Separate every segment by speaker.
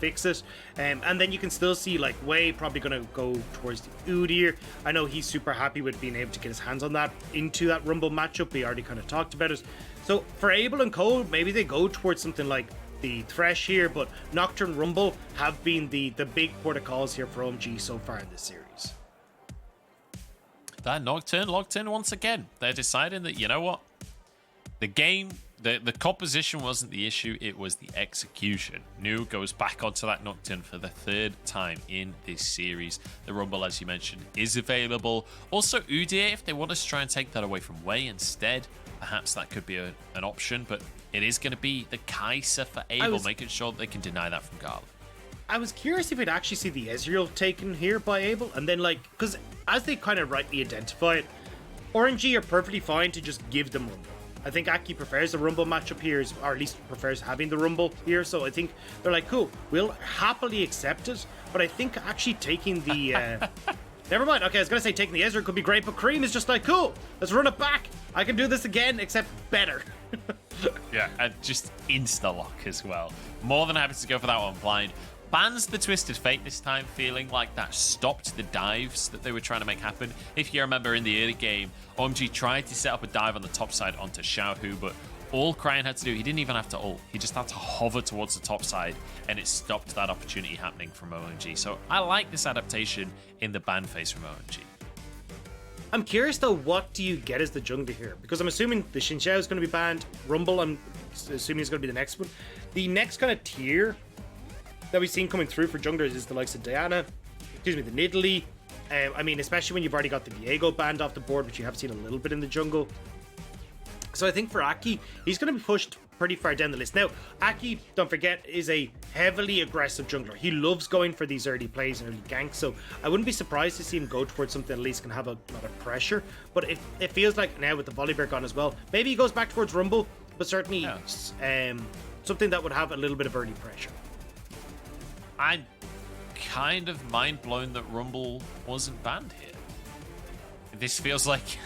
Speaker 1: fix it. And then you can still see like Wei probably going to go towards the Udyr. I know he's super happy with being able to get his hands on that into that Rumble matchup. We already kind of talked about it. So for Abel and Cole, maybe they go towards something like the Thresh here, but Nocturne Rumble have been the big protocols here for OMG so far in this series.
Speaker 2: That Nocturne locked in once again. They're deciding that, you know what? The game, the composition wasn't the issue, it was the execution. Nu goes back onto that Nocturne for the third time in this series. The Rumble, as you mentioned, is available. Also, Udyr, if they want us to try and take that away from Wei instead, perhaps that could be an option, but it is going to be the Kaisa for Abel, making sure that they can deny that from Gala.
Speaker 1: I was curious if we'd actually see the Ezreal taken here by Abel, and then like, because as they kind of rightly identify it, RNG are perfectly fine to just give them Rumble. I think Aki prefers the Rumble matchup here, or at least prefers having the Rumble here, so I think they're like, cool, we'll happily accept it, but I think actually taking the... Never mind, okay, I was going to say taking the Ezreal could be great, but Creme is just like, cool, let's run it back. I can do this again, except better.
Speaker 2: Yeah, and just insta-lock as well. More than happy to go for that one blind. Bans the Twisted Fate this time, feeling like that stopped the dives that they were trying to make happen. If you remember in the early game, OMG tried to set up a dive on the top side onto Xiaohu, but all Cryin had to do, he didn't even have to ult. He just had to hover towards the top side, and it stopped that opportunity happening from OMG. So I like this adaptation in the ban phase from OMG.
Speaker 1: I'm curious though, what do you get as the jungler here? Because I'm assuming the Xin Xiao is going to be banned. Rumble, I'm assuming is going to be the next one. The next kind of tier that we've seen coming through for junglers is the likes of Diana, the Nidalee. I mean, especially when you've already got the Viego banned off the board, which you have seen a little bit in the jungle. So I think for Aki, he's going to be pushed pretty far down the list. Now, Aki, don't forget, is a heavily aggressive jungler. He loves going for these early plays and early ganks, so I wouldn't be surprised to see him go towards something at least can have a lot of pressure. But it feels like now with the Volibear gone as well, maybe he goes back towards Rumble, but certainly something that would have a little bit of early pressure.
Speaker 2: I'm kind of mind blown that Rumble wasn't banned here. This feels like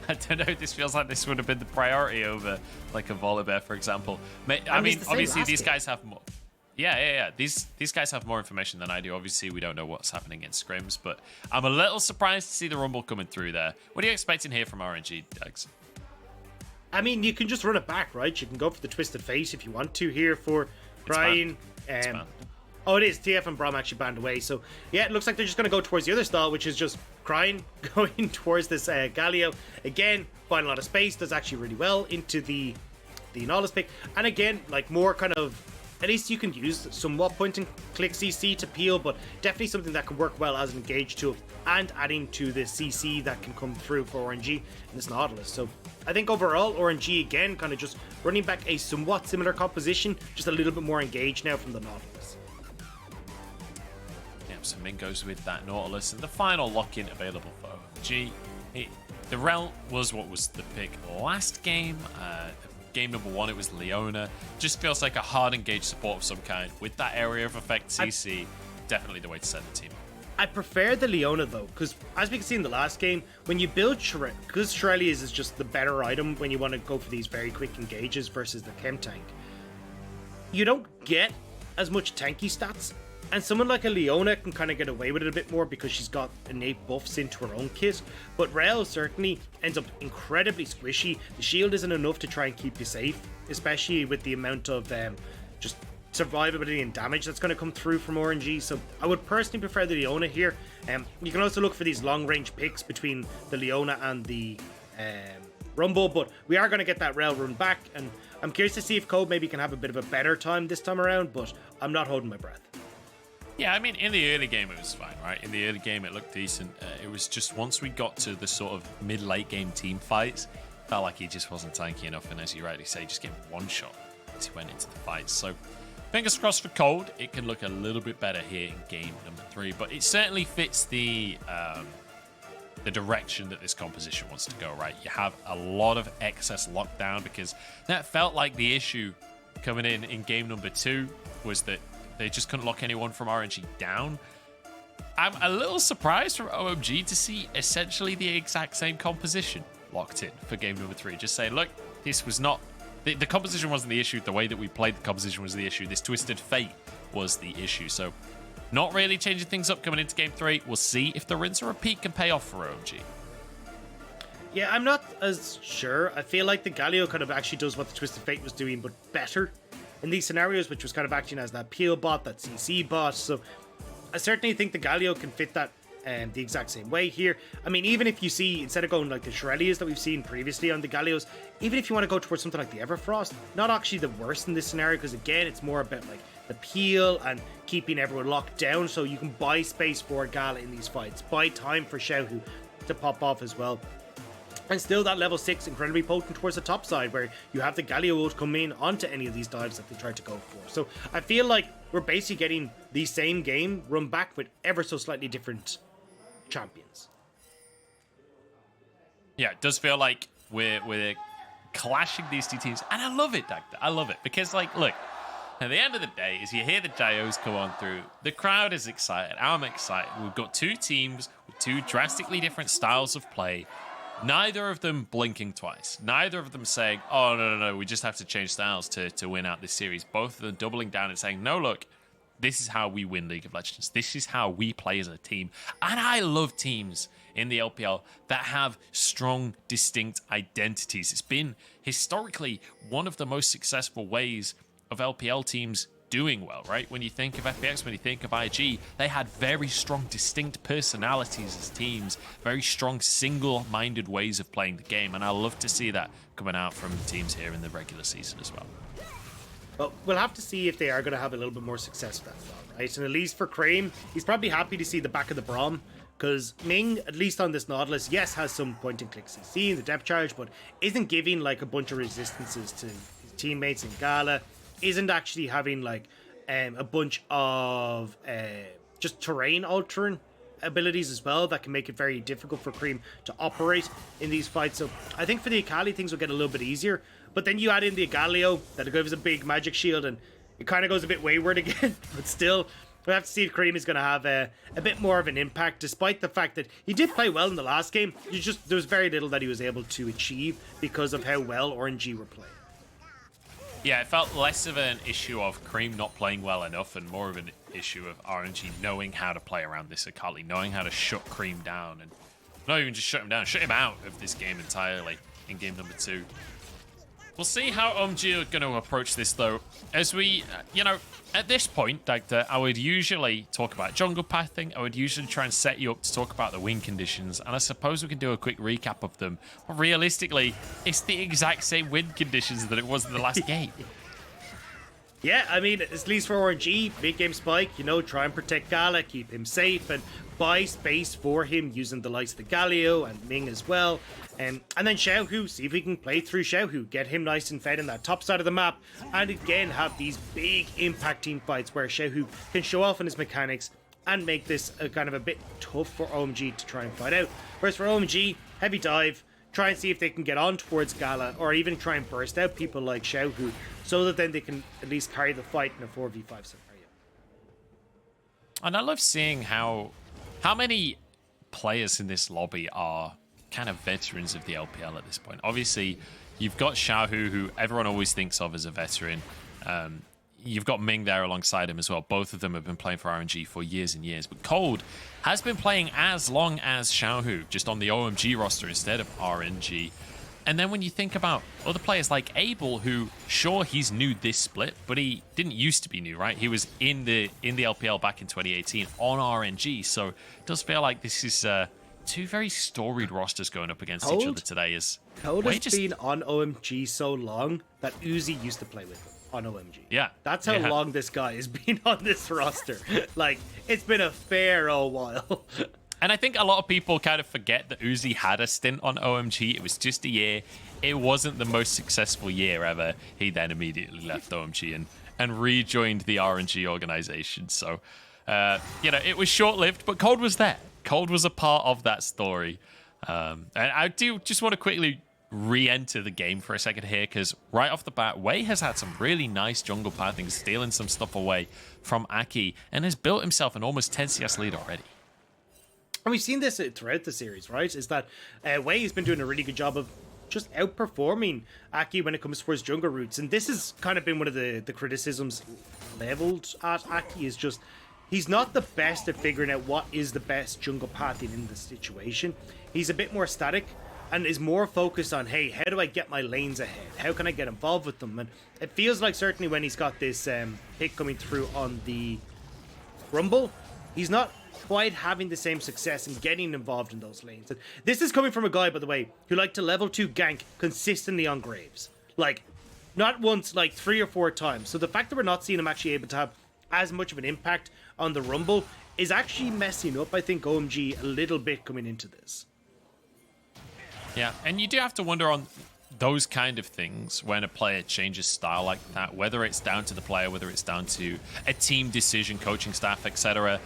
Speaker 2: I don't know. This feels like this would have been the priority over like a Volibear, for example. I mean, obviously these guys have more. Yeah. These guys have more information than I do. Obviously, we don't know what's happening in scrims, but I'm a little surprised to see the Rumble coming through there. What are you expecting here from RNG, Dags?
Speaker 1: I mean, you can just run it back, right? You can go for the Twisted Fate if you want to here for Cryin. Oh, it is. TF and Braum actually banned away. So, yeah, it looks like they're just going to go towards the other style, which is just Cryin going towards this Galio. Again, find a lot of space. Does actually really well into the Nautilus pick. And again, like more kind of... At least you can use somewhat point-and-click CC to peel, but definitely something that can work well as an engage tool and adding to the CC that can come through for RNG in this Nautilus. So I think overall, RNG again kind of just running back a somewhat similar composition, just a little bit more engaged now from the Nautilus.
Speaker 2: So Ming goes with that Nautilus, and the final lock-in available for OMG. The Rell was what was the pick last game. Game number one, it was Leona. Just feels like a hard engaged support of some kind with that area of effect CC. Definitely the way to set the team.
Speaker 1: I prefer the Leona though, because as we can see in the last game, when you build because Shirley's is just the better item when you want to go for these very quick engages versus the Chem Tank. You don't get as much tanky stats. And someone like a Leona can kind of get away with it a bit more because she's got innate buffs into her own kit. But Rell certainly ends up incredibly squishy. The shield isn't enough to try and keep you safe, especially with the amount of just survivability and damage that's going to come through from RNG. So I would personally prefer the Leona here. You can also look for these long-range picks between the Leona and the Rumble, but we are going to get that Rell run back. And I'm curious to see if Code maybe can have a bit of a better time this time around, but I'm not holding my breath.
Speaker 2: Yeah, I mean, in the early game, it was fine, right? In the early game, it looked decent. It was just once we got to the sort of mid-late game team fights, felt like he just wasn't tanky enough. And as you rightly say, just getting one shot as he went into the fights. So fingers crossed for Cold. It can look a little bit better here in game number 3. But it certainly fits the direction that this composition wants to go, right? You have a lot of excess lockdown because that felt like the issue coming in game number 2 was that they just couldn't lock anyone from RNG down. I'm a little surprised from OMG to see essentially the exact same composition locked in for game number 3. Just saying, look, this was not The composition wasn't the issue. The way that we played the composition was the issue. This Twisted Fate was the issue. So not really changing things up coming into game 3. We'll see if the rinse or repeat can pay off for OMG.
Speaker 1: Yeah, I'm not as sure. I feel like the Galio kind of actually does what the Twisted Fate was doing, but better in these scenarios, which was kind of acting as that peel bot, that CC bot. So I certainly think the Galio can fit that the exact same way here. I mean, even if you see, instead of going like the Shirelias that we've seen previously on the Galios, even if you want to go towards something like the Everfrost, not actually the worst in this scenario, because again, it's more about like the peel and keeping everyone locked down, so you can buy space for Gala in these fights, buy time for Xiaohu to pop off as well. And still that level 6 incredibly potent towards the top side, where you have the Galio ult come in onto any of these dives that they try to go for. So I feel like we're basically getting the same game run back with ever so slightly different champions.
Speaker 2: Yeah, it does feel like we're clashing these two teams, and I love it, Dagda. I love it because, like, look, at the end of the day, as you hear the Jayos come on through, the crowd is excited. I'm excited. We've got two teams with two drastically different styles of play. Neither of them blinking twice. Neither of them saying, oh, no, we just have to change styles to win out this series. Both of them doubling down and saying, no, look, this is how we win League of Legends. This is how we play as a team. And I love teams in the LPL that have strong, distinct identities. It's been historically one of the most successful ways of LPL teams doing well, right? When you think of FPX, when you think of IG, they had very strong, distinct personalities as teams, very strong, single-minded ways of playing the game, and I love to see that coming out from teams here in the regular season as well.
Speaker 1: But we'll have to see if they are going to have a little bit more success with that as well, right? And at least for Creme, he's probably happy to see the back of the Braum, because Ming, at least on this Nautilus, yes, has some point-and-click CC in the depth charge, but isn't giving like a bunch of resistances to his teammates in Gala, isn't actually having like a bunch of just terrain altering abilities as well that can make it very difficult for Creme to operate in these fights. So I think for the Akali things will get a little bit easier, but then you add in the Galio that gives a big magic shield and it kind of goes a bit wayward again. But still, we'll have to see if Creme is going to have a bit more of an impact, despite the fact that he did play well in the last game. There was very little that he was able to achieve because of how well RNG were playing.
Speaker 2: Yeah, it felt less of an issue of Creme not playing well enough and more of an issue of RNG knowing how to play around this Akali, knowing how to shut Creme down, and not even just shut him down, shut him out of this game entirely in game number 2. We'll see how OMG are going to approach this, though. As we, at this point, Dagda, I would usually talk about jungle pathing. I would usually try and set you up to talk about the win conditions, and I suppose we can do a quick recap of them. But realistically, it's the exact same win conditions that it was in the last game.
Speaker 1: Yeah, I mean, at least for RNG, big game spike, try and protect Gala, keep him safe, and buy space for him using the likes of the Galio and Ming as well. And then Xiaohu, see if we can play through Xiaohu, get him nice and fed in that top side of the map, and again have these big impacting fights where Xiaohu can show off on his mechanics and make this kind of a bit tough for OMG to try and fight out. Whereas for OMG, heavy dive, try and see if they can get on towards Gala, or even try and burst out people like Xiaohu, so that then they can at least carry the fight in a 4v5 scenario.
Speaker 2: And I love seeing how many players in this lobby are kind of veterans of the LPL at this point. Obviously, you've got Xiaohu, who everyone always thinks of as a veteran. You've got Ming there alongside him as well. Both of them have been playing for RNG for years and years. But Cold has been playing as long as Xiaohu, just on the OMG roster instead of RNG. And then when you think about other players like Abel, who, sure, he's new this split, but he didn't used to be new, right? He was in the LPL back in 2018 on RNG. So it does feel like this is two very storied rosters going up against each other today.
Speaker 1: Cold has been on OMG so long that Uzi used to play with him on OMG.
Speaker 2: Yeah.
Speaker 1: That's how long this guy has been on this roster. Like, it's been a fair old while.
Speaker 2: And I think a lot of people kind of forget that Uzi had a stint on OMG. It was just a year. It wasn't the most successful year ever. He then immediately left OMG and rejoined the RNG organization. So, it was short-lived, but Cold was there. Cold was a part of that story. And I do just want to quickly re-enter the game for a second here, because right off the bat, Wei has had some really nice jungle pathing, stealing some stuff away from Aki, and has built himself an almost 10 CS lead already.
Speaker 1: And we've seen this throughout the series, right? Is that Wei has been doing a really good job of just outperforming Aki when it comes to his jungle routes. And this has kind of been one of the criticisms leveled at Aki, is just he's not the best at figuring out what is the best jungle pathing in the situation. He's a bit more static and is more focused on, hey, how do I get my lanes ahead? How can I get involved with them? And it feels like certainly when he's got this pick coming through on the Rumble, he's not quite having the same success in getting involved in those lanes. And this is coming from a guy, by the way, who liked to level 2 gank consistently on Graves. Like, not once, like 3 or 4 times. So the fact that we're not seeing him actually able to have as much of an impact on the Rumble is actually messing up, I think, OMG a little bit coming into this.
Speaker 2: Yeah, and you do have to wonder on those kind of things when a player changes style like that, whether it's down to the player, whether it's down to a team decision, coaching staff, etc.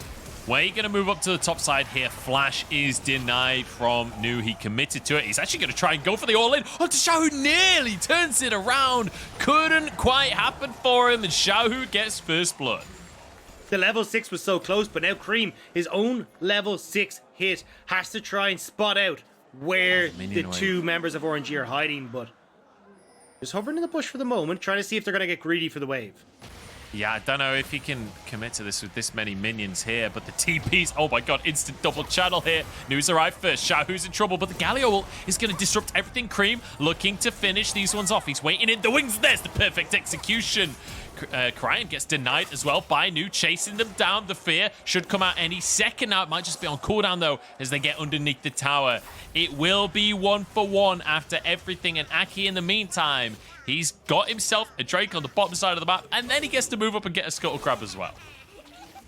Speaker 2: We're going to move up to the top side here. Flash is denied from Nu. He committed to it. He's actually going to try and go for the all-in. Oh, Xiaohu nearly turns it around. Couldn't quite happen for him, and Xiaohu gets first blood.
Speaker 1: The level 6 was so close, but now Creme, his own level 6 hit, has to try and spot out where the two members of RNG are hiding, but just hovering in the bush for the moment, trying to see if they're going to get greedy for the wave.
Speaker 2: Yeah, I don't know if he can commit to this with this many minions here, but the TPs, oh my god, instant double channel here. News arrived first, Xiaohu's in trouble, but the Galio is going to disrupt everything. Creme looking to finish these ones off. He's waiting in the wings, there's the perfect execution. Cryin gets denied as well by Nu, chasing them down. The fear should come out any second now. It might just be on cooldown though as they get underneath the tower. It will be 1-for-1 after everything, and Aki in the meantime, he's got himself a Drake on the bottom side of the map, and then he gets to move up and get a Scuttle Crab as well.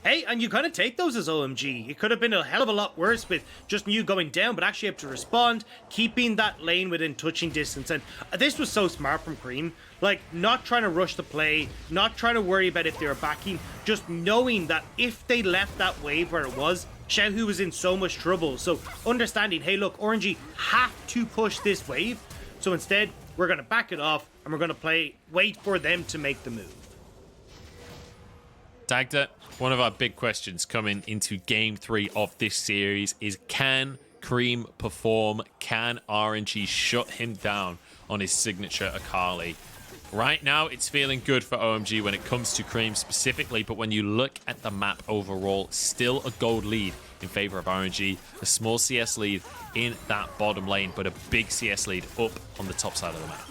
Speaker 1: Hey, and you kind of take those as OMG. It could have been a hell of a lot worse with just Nu going down, but actually able to respond, keeping that lane within touching distance. And this was so smart from Creme. Like, not trying to rush the play, not trying to worry about if they were backing, just knowing that if they left that wave where it was, Xiaohu was in so much trouble. So understanding, hey, look, RNG have to push this wave. So instead, we're going to back it off, and we're going to wait for them to make the move.
Speaker 2: Dagda, one of our big questions coming into Game 3 of this series is, can Creme perform? Can RNG shut him down on his signature Akali? Right now, it's feeling good for OMG when it comes to Creme specifically, but when you look at the map overall, still a gold lead in favor of RNG. A small CS lead in that bottom lane, but a big CS lead up on the top side of the map.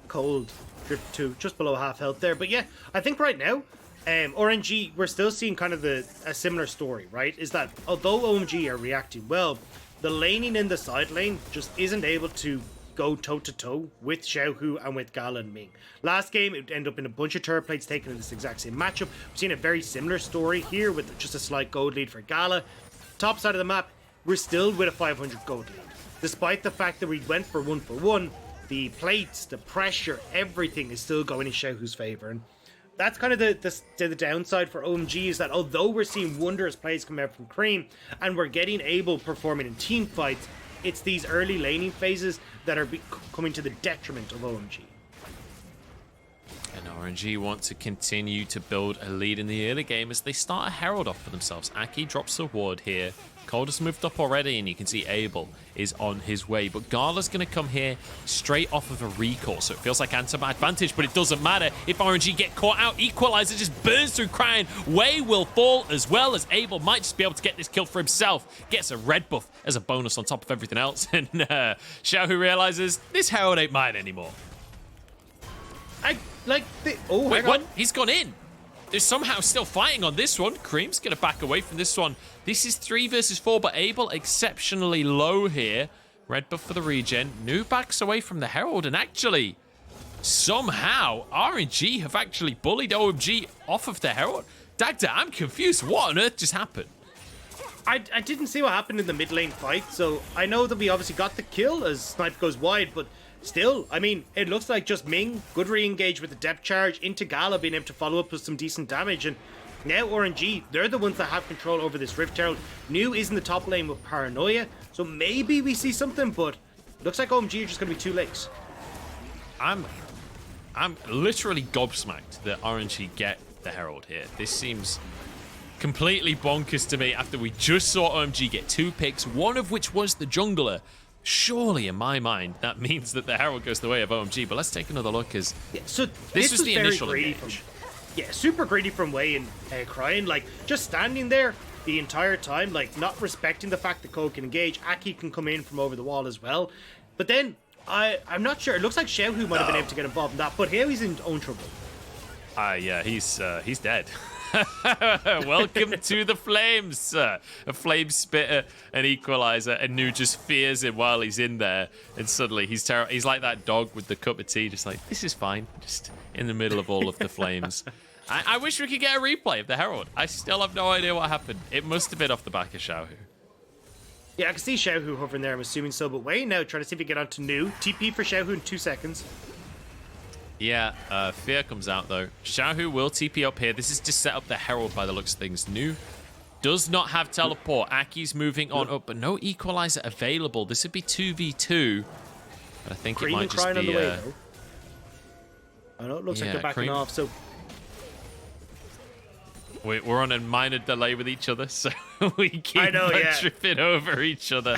Speaker 1: Cold. Drift to just below half health there. But yeah, I think right now, RNG, we're still seeing kind of a similar story, right? Is that although OMG are reacting well, the laning in the side lane just isn't able to go toe-to-toe with Xiaohu and with Gala and Ming. Last game, it ended up in a bunch of turret plates taken in this exact same matchup. We've seen a very similar story here with just a slight gold lead for Gala. Top side of the map, we're still with a 500 gold lead. Despite the fact that we went for 1-for-1, the plates, the pressure, everything is still going in Xiaohu's favor. And that's kind of the downside for OMG, is that although we're seeing wondrous plays come out from Creme and we're getting able performing in team fights, it's these early laning phases that are coming to the detriment of OMG.
Speaker 2: And RNG want to continue to build a lead in the early game as they start a Herald off for themselves. Aki drops a ward here. Cold has moved up already, and you can see Abel is on his way. But Gala's going to come here straight off of a recall, so it feels like Antim advantage, but it doesn't matter. If RNG get caught out, Equalizer just burns through Cryin. Way will fall as well, as Abel might just be able to get this kill for himself. Gets a red buff as a bonus on top of everything else, and Xiaohu realizes this Herald ain't mine anymore.
Speaker 1: Wait,
Speaker 2: what? He's gone in. They're somehow still fighting on this one. Creme's going to back away from this one. This is 3 versus 4, but Abel exceptionally low here. Red buff for the regen. Nu backs away from the Herald, and actually, somehow, RNG have actually bullied OMG off of the Herald. Dagda, I'm confused. What on earth just happened?
Speaker 1: I didn't see what happened in the mid lane fight, so I know that we obviously got the kill as Snipe goes wide, but still, I mean, it looks like just Ming, good re-engage with the depth charge into Gala, being able to follow up with some decent damage, and now RNG, they're the ones that have control over this Rift Herald. Nu is in the top lane with Paranoia, so maybe we see something, but it looks like OMG are just going to be too late.
Speaker 2: I'm literally gobsmacked that RNG get the Herald here. This seems completely bonkers to me after we just saw OMG get 2 picks, one of which was the jungler. Surely, in my mind, that means that the Herald goes the way of OMG. But let's take another look, as
Speaker 1: So
Speaker 2: this was the
Speaker 1: very
Speaker 2: initial
Speaker 1: greedy
Speaker 2: engage.
Speaker 1: yeah, super greedy from Wei and Cryin, like just standing there the entire time, like not respecting the fact that Code can engage. Aki can come in from over the wall as well. But then I'm not sure. It looks like Xiaohu might have been able to get involved in that, but here he's in own trouble.
Speaker 2: Yeah, he's dead. Welcome to the flames. A flame spitter, an equalizer, and Nu just fears him while he's in there. And suddenly he's like that dog with the cup of tea, just like, this is fine, just in the middle of all of the flames. I wish we could get a replay of the Herald. I still have no idea what happened. It must have been off the back of Xiaohu.
Speaker 1: Yeah, I can see Xiaohu hovering there, I'm assuming so. But Wei now trying to see if he can get onto Nu. TP for Xiaohu in 2 seconds.
Speaker 2: Yeah, Fear comes out, though. Xiaohu will TP up here. This is to set up the Herald by the looks of things. Nu does not have teleport. Aki's moving on up, but no equalizer available. This would be 2v2. But I think
Speaker 1: Creme
Speaker 2: it might
Speaker 1: and
Speaker 2: just
Speaker 1: Cryin
Speaker 2: be...
Speaker 1: on the way, though. I know it looks like they're backing
Speaker 2: Creme.
Speaker 1: off, so...
Speaker 2: We're on a minor delay with each other, so we keep tripping over each other.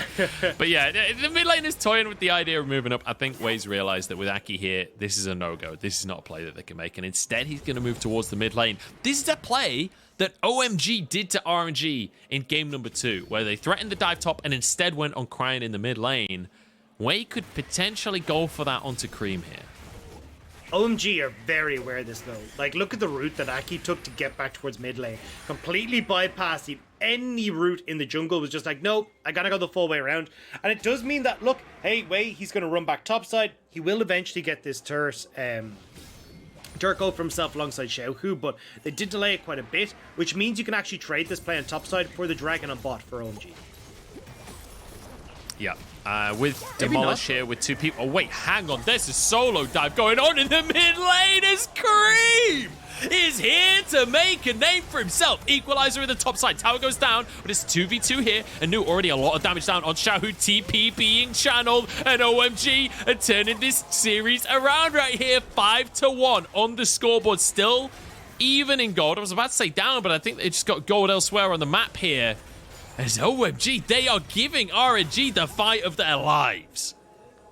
Speaker 2: But yeah, the mid lane is toying with the idea of moving up. I think Wei's realized that with Aki here, this is a no-go. This is not a play that they can make, and instead he's going to move towards the mid lane. This is a play that OMG did to RNG in game number 2, where they threatened the dive top and instead went on Cryin in the mid lane. Wei could potentially go for that onto Creme here.
Speaker 1: OMG are very aware of this, though. Like, look at the route that Aki took to get back towards mid lane. Completely bypassing any route in the jungle. Was just like, nope, I gotta go the full way around. And it does mean that, look, hey, Wei, he's gonna run back topside. He will eventually get this turret go for himself alongside Xiaohu, but they did delay it quite a bit, which means you can actually trade this play on topside for the dragon on bot for OMG.
Speaker 2: Yeah. With Demolish here with 2 people. Oh, wait, hang on. There's a solo dive going on in the mid lane as Creme is here to make a name for himself. Equalizer in the top side. Tower goes down, but it's 2v2 here. And Nu already a lot of damage down on Xiaohu. TP being channeled. And OMG are turning this series around right here. 5-1 on the scoreboard. Still even in gold. I was about to say down, but I think they just got gold elsewhere on the map here. As OMG, they are giving RNG the fight of their lives.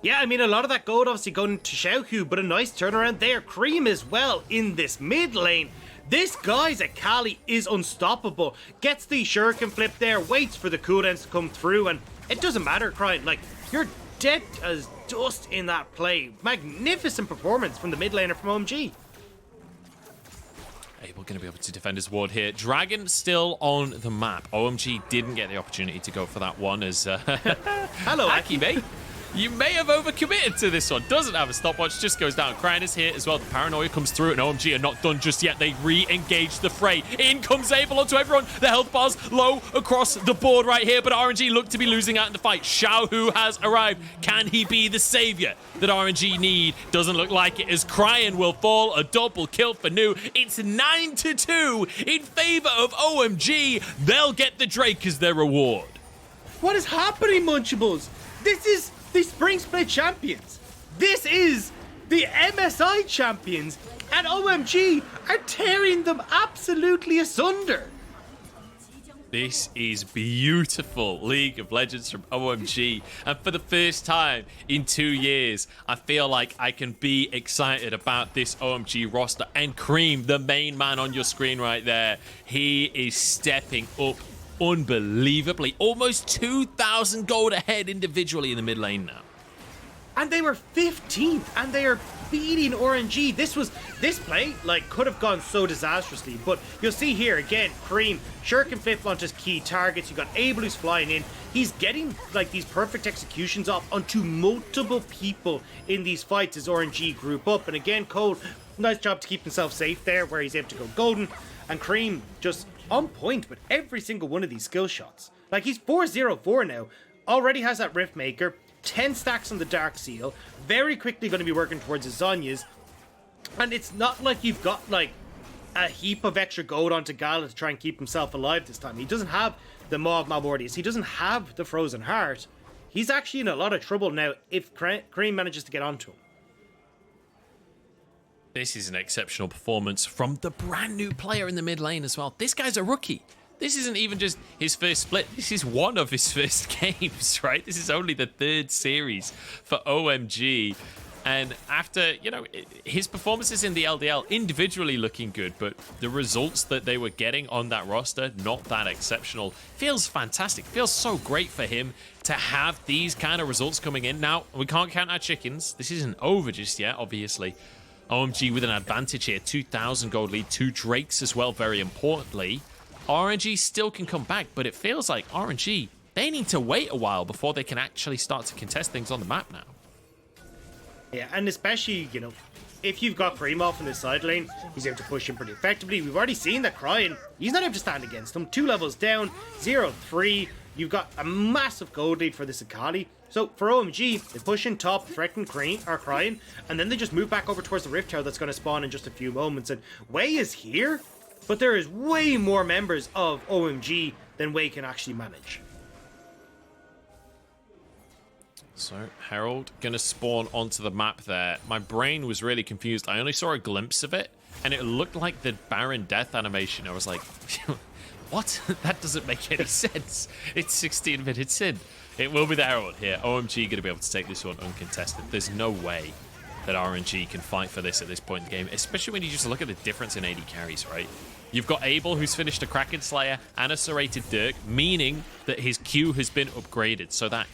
Speaker 1: Yeah, I mean, a lot of that gold obviously going to Xiaohu, but a nice turnaround there. Creme as well in this mid lane. This guy's Akali is unstoppable. Gets the shuriken flip there, waits for the cooldowns to come through, and it doesn't matter, Cryin. Like, you're dead as dust in that play. Magnificent performance from the mid laner from OMG.
Speaker 2: Abel going to be able to defend his ward here. Dragon still on the map. OMG didn't get the opportunity to go for that one as...
Speaker 1: Hello,
Speaker 2: Aki, mate. You may have overcommitted to this one. Doesn't have a stopwatch, just goes down. Cryin is here as well. The paranoia comes through, and OMG are not done just yet. They re-engage the fray. In comes Abel onto everyone. The health bar's low across the board right here, but RNG look to be losing out in the fight. Xiaohu has arrived. Can he be the savior that RNG need? Doesn't look like it, as Cryin will fall. A double kill for Nu. It's 9-2 in favor of OMG. They'll get the Drake as their reward.
Speaker 1: What is happening, Munchables? This is the Spring Split champions. This is the MSI champions. And OMG are tearing them absolutely asunder.
Speaker 2: This is beautiful League of Legends from OMG. And for the first time in 2 years, I feel like I can be excited about this OMG roster. And Creme, the main man on your screen right there, he is stepping up unbelievably. Almost 2,000 gold ahead individually in the mid lane now.
Speaker 1: And they were 15th, and they are beating RNG. This play, like, could have gone so disastrously, but you'll see here again, Creme, shuriken flip onto his key targets. You got Abel who's flying in. He's getting like these perfect executions off onto multiple people in these fights as RNG group up. And again, Cole, nice job to keep himself safe there, where he's able to go golden. And Creme just on point with every single one of these skill shots. Like, he's 4-0-4 now. Already has that Rift Maker. 10 stacks on the Dark Seal. Very quickly going to be working towards his Zhonya's. And it's not like you've got, like, a heap of extra gold onto Gala to try and keep himself alive this time. He doesn't have the Maw of Malbordius. He doesn't have the Frozen Heart. He's actually in a lot of trouble now if Crane manages to get onto him.
Speaker 2: This is an exceptional performance from the brand new player in the mid lane as well. This guy's a rookie. this isn't even just his first split. This is one of his first games, right? This is only the 3rd series for OMG. And after, you know, his performances in the LDL individually looking good, but the results that they were getting on that roster, not that exceptional. Feels fantastic. Feels so great for him to have these kind of results coming in. Now, we can't count our chickens. This isn't over just yet, obviously. OMG with an advantage here. 2,000 gold lead, 2 Drakes as well, very importantly. RNG still can come back, but it feels like RNG, they need to wait a while before they can actually start to contest things on the map now.
Speaker 1: Yeah, and especially, you know, if you've got Creme off in the side lane, he's able to push him pretty effectively. We've already seen that Cryin, he's not able to stand against him. 2 levels down, 0-3. You've got a massive gold lead for this Akali. So for OMG, they push in top, threaten Cryin, and then they just move back over towards the Rift Tower that's going to spawn in just a few moments. And Wei is here, but there is way more members of OMG than Wei can actually manage.
Speaker 2: So, Herald going to spawn onto the map there. My brain was really confused. I only saw a glimpse of it, and it looked like the Baron Death animation. I was like, what? That doesn't make any sense. It's 16 minutes in. It will be the Herald here. OMG going to be able to take this one uncontested. There's no way that RNG can fight for this at this point in the game, especially when you just look at the difference in AD carries, right? You've got Abel, who's finished a Kraken Slayer and a Serrated Dirk, meaning that his Q has been upgraded, so that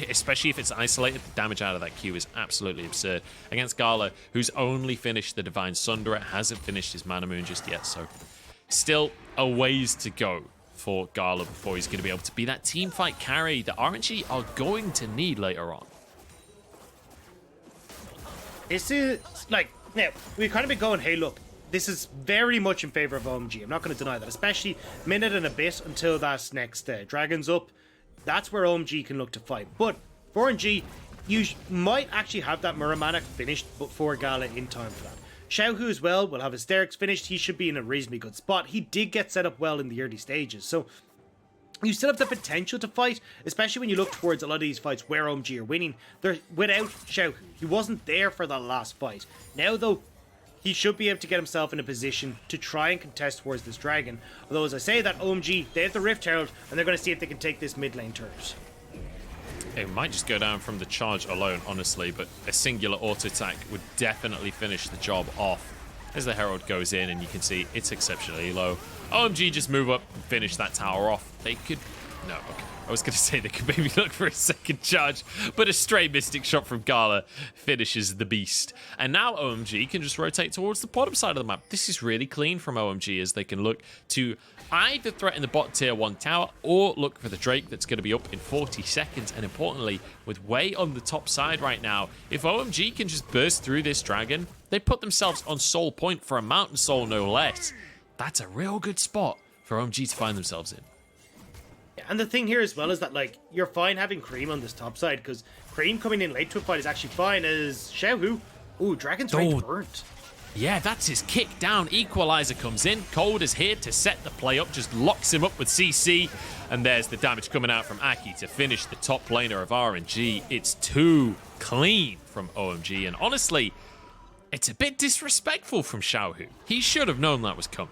Speaker 2: especially if it's isolated, the damage out of that Q is absolutely absurd. Against Gala, who's only finished the Divine Sunderer, hasn't finished his Mana Moon just yet, so still a ways to go for Gala before he's going to be able to be that team fight carry that RNG are going to need later on.
Speaker 1: This is, like, now, we've kind of been going, hey, look, this is very much in favor of OMG. I'm not going to deny that, especially minute and a bit until that next Dragon's up. That's where OMG can look to fight. But for RNG, you might actually have that Muramana finished before Gala in time for that. Xiaohu as well will have his Derrick's finished. He should be in a reasonably good spot. He did get set up well in the early stages. So you still have the potential to fight, especially when you look towards a lot of these fights where OMG are winning. They're without Xiaohu. He wasn't there for the last fight. Now, though, he should be able to get himself in a position to try and contest towards this dragon. Although, as I say that, OMG, they have the Rift Herald, and they're going to see if they can take this mid lane turret.
Speaker 2: It might just go down from the charge alone, honestly, but a singular auto attack would definitely finish the job off. As the Herald goes in, and you can see it's exceptionally low. OMG just move up and finish that tower off. They could... No, okay. I was going to say they could maybe look for a second charge, but a stray Mystic shot from Gala finishes the beast. And now OMG can just rotate towards the bottom side of the map. This is really clean from OMG as they can look to either threaten the bot tier 1 tower or look for the Drake that's going to be up in 40 seconds. And importantly, with Wei on the top side right now, if OMG can just burst through this dragon, they put themselves on soul point for a Mountain Soul no less. That's a real good spot for OMG to find themselves in.
Speaker 1: And the thing here as well is that, like, you're fine having Creme on this top side, because Creme coming in late to a fight is actually fine as Xiaohu. Ooh, Dragon's Rage burnt.
Speaker 2: Yeah, that's his kick down. Equalizer comes in. Cold is here to set the play up, just locks him up with CC. And there's the damage coming out from Aki to finish the top laner of RNG. It's too clean from OMG. And honestly, it's a bit disrespectful from Xiaohu. He should have known that was coming.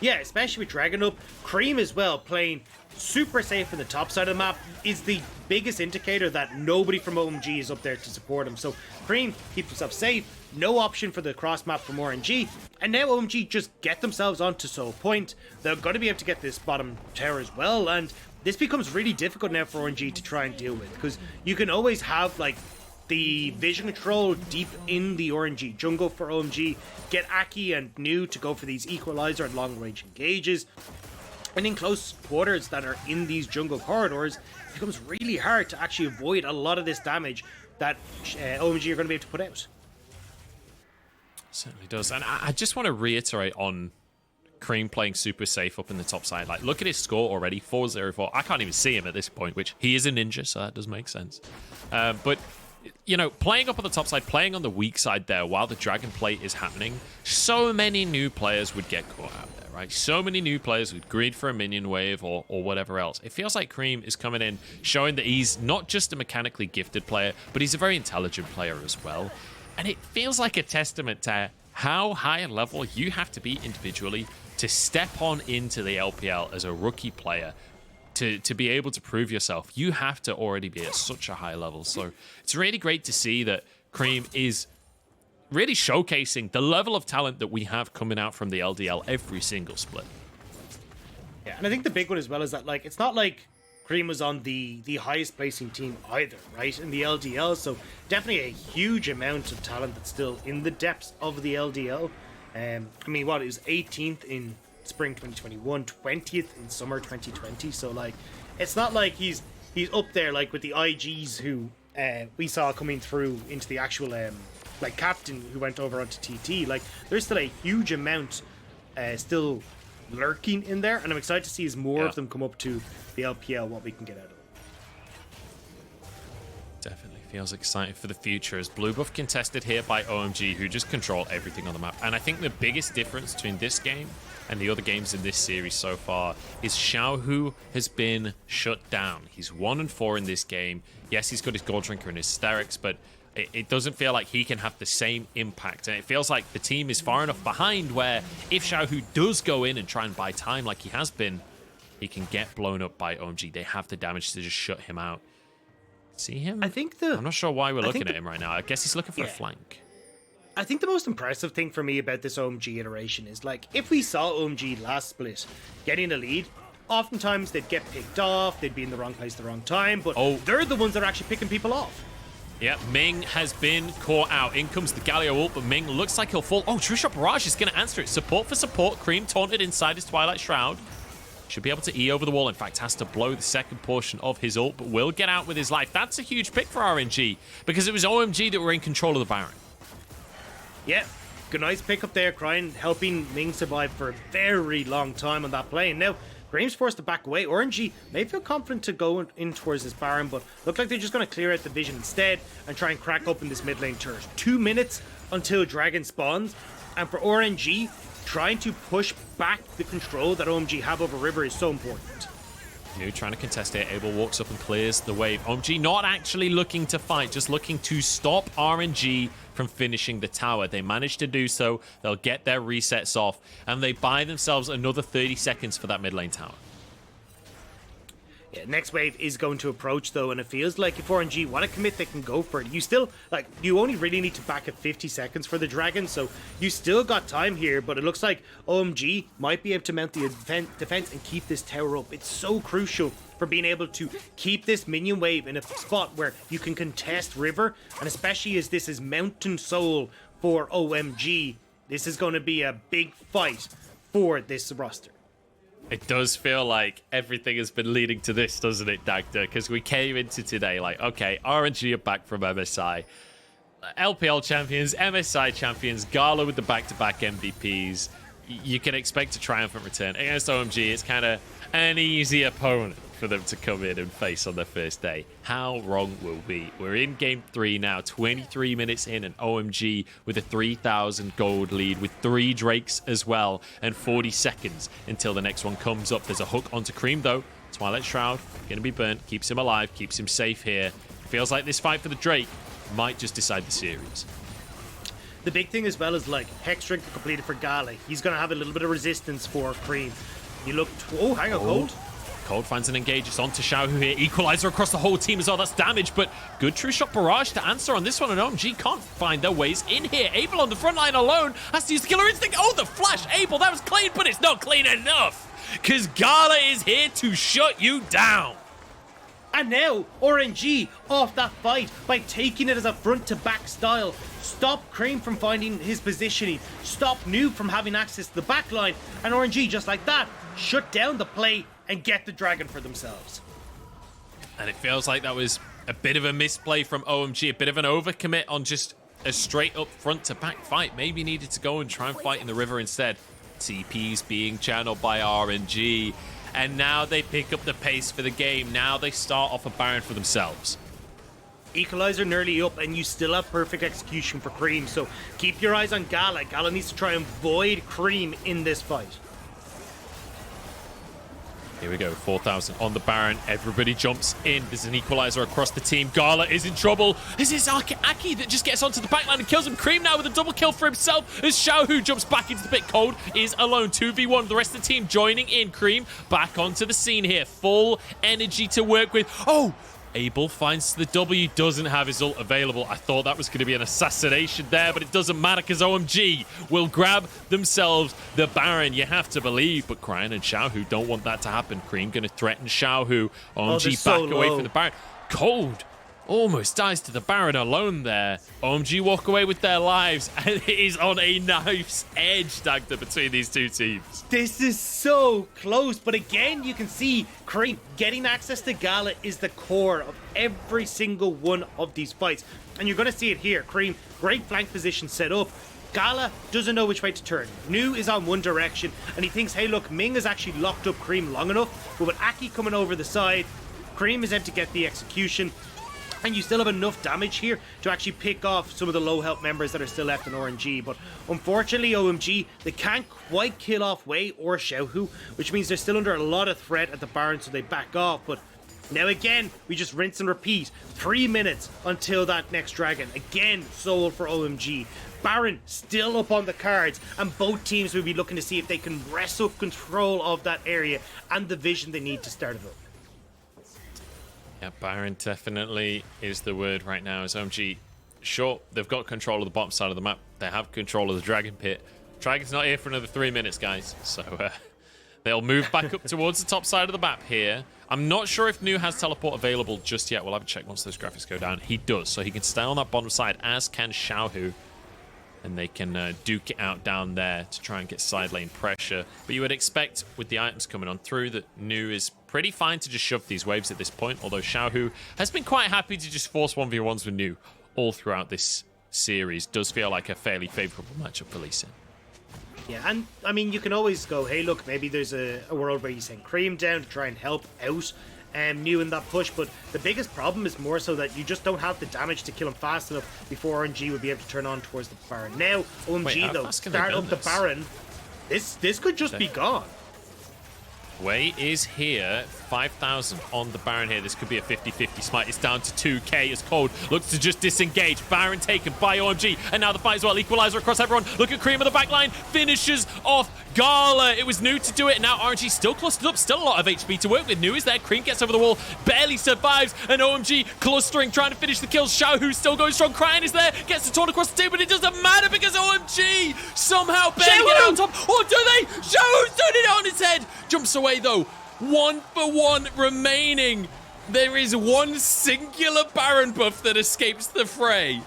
Speaker 1: Yeah, especially with Dragon up. Creme as well, playing super safe in the top side of the map, is the biggest indicator that nobody from OMG is up there to support him. So Creme keeps himself safe, no option for the cross map from RNG, and now OMG just get themselves onto Soul Point. They're going to be able to get this bottom tower as well, and this becomes really difficult now for RNG to try and deal with, because you can always have, like, the vision control deep in the RNG jungle for OMG, get Aki and New to go for these equalizer and long range engages, and in close quarters that are in these jungle corridors, it becomes really hard to actually avoid a lot of this damage that OMG are going to be able to put out.
Speaker 2: Certainly does. And I just want to reiterate on Creme playing super safe up in the top side. Like, look at his score already, 4-0-4. I can't even see him at this point, which he is a ninja, so that does make sense. But you know, playing up on the top side, playing on the weak side there while the Dragon play is happening, so many new players would get caught out there, right? So many new players would greed for a minion wave or whatever else. It feels like Creme is coming in, showing that he's not just a mechanically gifted player, but he's a very intelligent player as well. And it feels like a testament to how high a level you have to be individually to step on into the LPL as a rookie player. To be able to prove yourself, you have to already be at such a high level. So it's really great to see that Creme is really showcasing the level of talent that we have coming out from the LDL every single split.
Speaker 1: Yeah, and I think the big one as well is that, like, it's not like Creme was on the highest placing team either, right, in the LDL. So definitely a huge amount of talent that's still in the depths of the LDL. I mean, what, it was 18th in spring 2021, 20th in summer 2020. So, like, it's not like he's up there like with the IGs who we saw coming through into the actual like captain who went over onto TT. Like, there's still a huge amount still lurking in there, and I'm excited to see as more of them come up to the LPL, what we can get out of them.
Speaker 2: Definitely feels exciting for the future as blue buff contested here by OMG, who just control everything on the map. And I think the biggest difference between this game and the other games in this series so far is Xiaohu has been shut down. He's 1-4 in this game. Yes, he's got his gold drinker and his hysterics, but it doesn't feel like he can have the same impact. And it feels like the team is far enough behind where if Xiaohu does go in and try and buy time like he has been, he can get blown up by OMG. They have the damage to just shut him out. See him? I'm not sure why we're looking at him right now. I guess he's looking for a flank.
Speaker 1: I think the most impressive thing for me about this OMG iteration is, like, if we saw OMG last split getting a lead, oftentimes they'd get picked off, they'd be in the wrong place at the wrong time, but they're the ones that are actually picking people off.
Speaker 2: Yeah, Ming has been caught out. In comes the Galio ult, but Ming looks like he'll fall. Oh, True Shot Barrage is going to answer it. Support for support. Creme taunted inside his Twilight Shroud. Should be able to E over the wall. In fact, has to blow the second portion of his ult, but will get out with his life. That's a huge pick for RNG, because it was OMG that were in control of the Baron.
Speaker 1: Yeah, good, nice pick up there. Cryin helping Ming survive for a very long time on that play. And now, Creme's forced to back away. RNG may feel confident to go in towards this Baron, but look like they're just going to clear out the vision instead and try and crack open this mid lane turret. 2 minutes until Dragon spawns, and for RNG, trying to push back the control that OMG have over River is so important.
Speaker 2: New trying to contest it. Abel walks up and clears the wave. OMG not actually looking to fight, just looking to stop RNG from finishing the tower. They managed to do so. They'll get their resets off, and they buy themselves another 30 seconds for that mid lane tower.
Speaker 1: Yeah, next wave is going to approach though, and it feels like if RNG want to commit, they can go for it. You still, like, you only really need to back at 50 seconds for the Dragon, so you still got time here, but it looks like OMG might be able to mount the defense and keep this tower up. It's so crucial for being able to keep this minion wave in a spot where you can contest River, and especially as this is Mountain Soul for OMG, this is going to be a big fight for this roster.
Speaker 2: It does feel like everything has been leading to this, doesn't it, Dagda? Because we came into today like, okay, RNG are back from MSI. LPL champions, MSI champions, Gala with the back-to-back MVPs. You can expect a triumphant return. Against OMG, it's kind of an easy opponent for them to come in and face on their first day. How wrong will we? We're in game 3 now, 23 minutes in, and OMG with a 3,000 gold lead with 3 Drakes as well, and 40 seconds until the next one comes up. There's a hook onto Creme though. Twilight Shroud gonna be burnt, keeps him alive, keeps him safe here. Feels like this fight for the Drake might just decide the series.
Speaker 1: The big thing as well is, like, Hex Drink completed for Gala. He's gonna have a little bit of resistance for Creme. You look, oh, hang on, Cold.
Speaker 2: Cold finds an engage. It's onto Xiaohu here. Equalizer across the whole team as well. That's damage, but good True Shot Barrage to answer on this one, and OMG can't find their ways in here. Abel on the front line alone has to use the Killer Instinct. Oh, the flash. Abel, that was clean, but it's not clean enough, because Gala is here to shut you down.
Speaker 1: And now, RNG off that fight by taking it as a front-to-back style. Stop Creme from finding his positioning. Stop Noob from having access to the back line. And RNG, just like that, shut down the play and get the Dragon for themselves.
Speaker 2: And it feels like that was a bit of a misplay from OMG, a bit of an overcommit on just a straight-up front-to-back fight. Maybe needed to go and try and fight in the river instead. TP's being channeled by RNG. And now they pick up the pace for the game. Now they start off a Baron for themselves.
Speaker 1: Equalizer nearly up, and you still have perfect execution for Creme, so keep your eyes on Gala. Gala needs to try and void Creme in this fight.
Speaker 2: Here we go, 4,000 on the Baron. Everybody jumps in. There's an equalizer across the team. Gala is in trouble. This is Aki that just gets onto the backline and kills him. Creme now with a double kill for himself as Xiaohu jumps back into the pit. Cold is alone, 2v1. The rest of the team joining in. Creme back onto the scene here. Full energy to work with. Oh! Abel finds the W, doesn't have his ult available. I thought that was going to be an assassination there, but it doesn't matter because OMG will grab themselves the Baron. You have to believe, but Cryin and Xiaohu don't want that to happen. Creme going to threaten Xiaohu. OMG back away from the Baron. Cold almost dies to the Baron alone there. OMG walk away with their lives, and it is on a knife's edge, Dagda, between these two teams.
Speaker 1: This is so close, but again, you can see Creme getting access to Gala is the core of every single one of these fights. And you're going to see it here. Creme, great flank position set up. Gala doesn't know which way to turn. Nu is on one direction, and he thinks, hey, look, Ming has actually locked up Creme long enough, but with Aki coming over the side, Creme is able to get the execution. And you still have enough damage here to actually pick off some of the low health members that are still left in RNG. But unfortunately, OMG, they can't quite kill off Wei or Xiaohu, which means they're still under a lot of threat at the Baron, so they back off. But now again, we just rinse and repeat. 3 minutes until that next dragon. Again, sold for OMG. Baron still up on the cards, and both teams will be looking to see if they can wrestle control of that area and the vision they need to start it up.
Speaker 2: Yeah, Baron definitely is the word right now. As OMG, sure, they've got control of the bottom side of the map. They have control of the Dragon Pit. Dragon's not here for another 3 minutes, guys. So they'll move back up towards the top side of the map here. I'm not sure if Nu has teleport available just yet. We'll have a check once those graphics go down. He does, so he can stay on that bottom side, as can Xiaohu. And they can duke it out down there to try and get side lane pressure. But you would expect, with the items coming on through, that Nu is pretty fine to just shove these waves at this point. Although Xiaohu has been quite happy to just force 1v1s with Nu all throughout this series. Does feel like a fairly favorable matchup for Lee Sin.
Speaker 1: Yeah, and I mean, you can always go, hey, look, maybe there's a world where you send Creme down to try and help out Nu in that push, but the biggest problem is more so that you just don't have the damage to kill him fast enough before RNG would be able to turn on towards the Baron. Now, OMG, though, start up the Baron. This could just be gone.
Speaker 2: Wei is here. 5,000 on the Baron here. This could be a 50-50 smite. It's down to 2k as Cold looks to just disengage. Baron taken by OMG. And now the fight as well. Equalizer across everyone. Look at Creme on the back line. Finishes off Gala. It was Nu to do it. Now RNG still clustered up. Still a lot of HP to work with. Nu is there. Creme gets over the wall. Barely survives. And OMG clustering, trying to finish the kills. Xiaohu still going strong. Cryin is there. Gets the torn across the table, but it doesn't matter because OMG somehow barely get out on top. Or do they? Xiaohu's turning it on its head. Jumps away though. 1 for 1 remaining. There is one singular Baron buff that escapes the fray.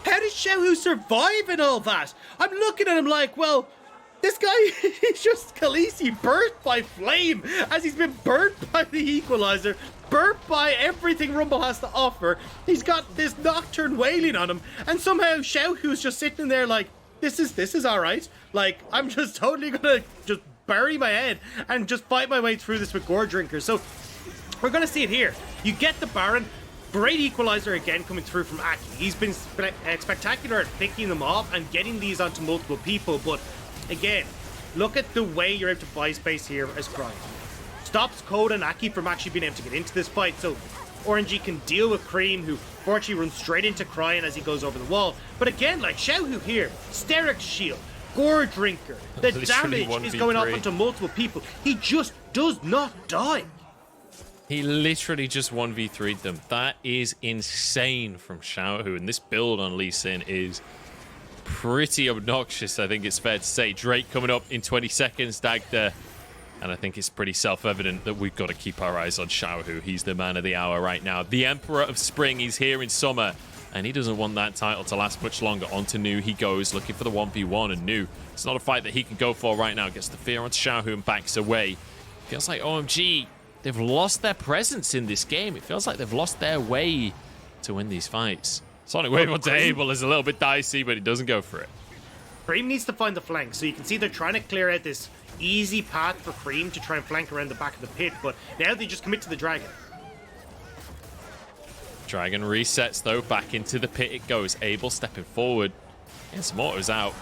Speaker 1: How did Xiaohu survive in all that? I'm looking at him like, well, this guy is just Khaleesi, burnt by flame, as he's been burnt by the Equalizer, burnt by everything Rumble has to offer. He's got this Nocturne wailing on him, and somehow Xiaohu's just sitting there like, this is all right. Like, I'm just totally gonna just bury my head and just fight my way through this with Gore Drinker. So we're going to see it here. You get the Baron. Great Equalizer again coming through from Aki. He's been spectacular at picking them off and getting these onto multiple people. But again, look at the way you're able to buy space here as Cryin. Stops Code and Aki from actually being able to get into this fight. So RNG can deal with Creme, who fortunately runs straight into Cryin as he goes over the wall. But again, like Xiaohu here, Steric's shield, Gore Drinker. The damage is going off onto multiple people. He just does not die.
Speaker 2: He literally just 1v3'd them. That is insane from Xiaohu. And this build on Lee Sin is pretty obnoxious, I think it's fair to say. Drake coming up in 20 seconds, Dagda. And I think it's pretty self-evident that we've got to keep our eyes on Xiaohu. He's the man of the hour right now. The Emperor of Spring. He's here in summer. And he doesn't want that title to last much longer. On to Nu he goes, looking for the 1v1. And Nu, it's not a fight that he can go for right now. Gets the fear onto Xiaohu and backs away. Feels like OMG, they've lost their presence in this game. It feels like they've lost their way to win these fights. Sonic Wave onto Abel is a little bit dicey, but he doesn't go for it.
Speaker 1: Creme needs to find the flank. So you can see they're trying to clear out this easy path for Creme to try and flank around the back of the pit. But now they just commit to the dragon.
Speaker 2: Dragon resets, though. Back into the pit it goes. Abel stepping forward. And some autos out.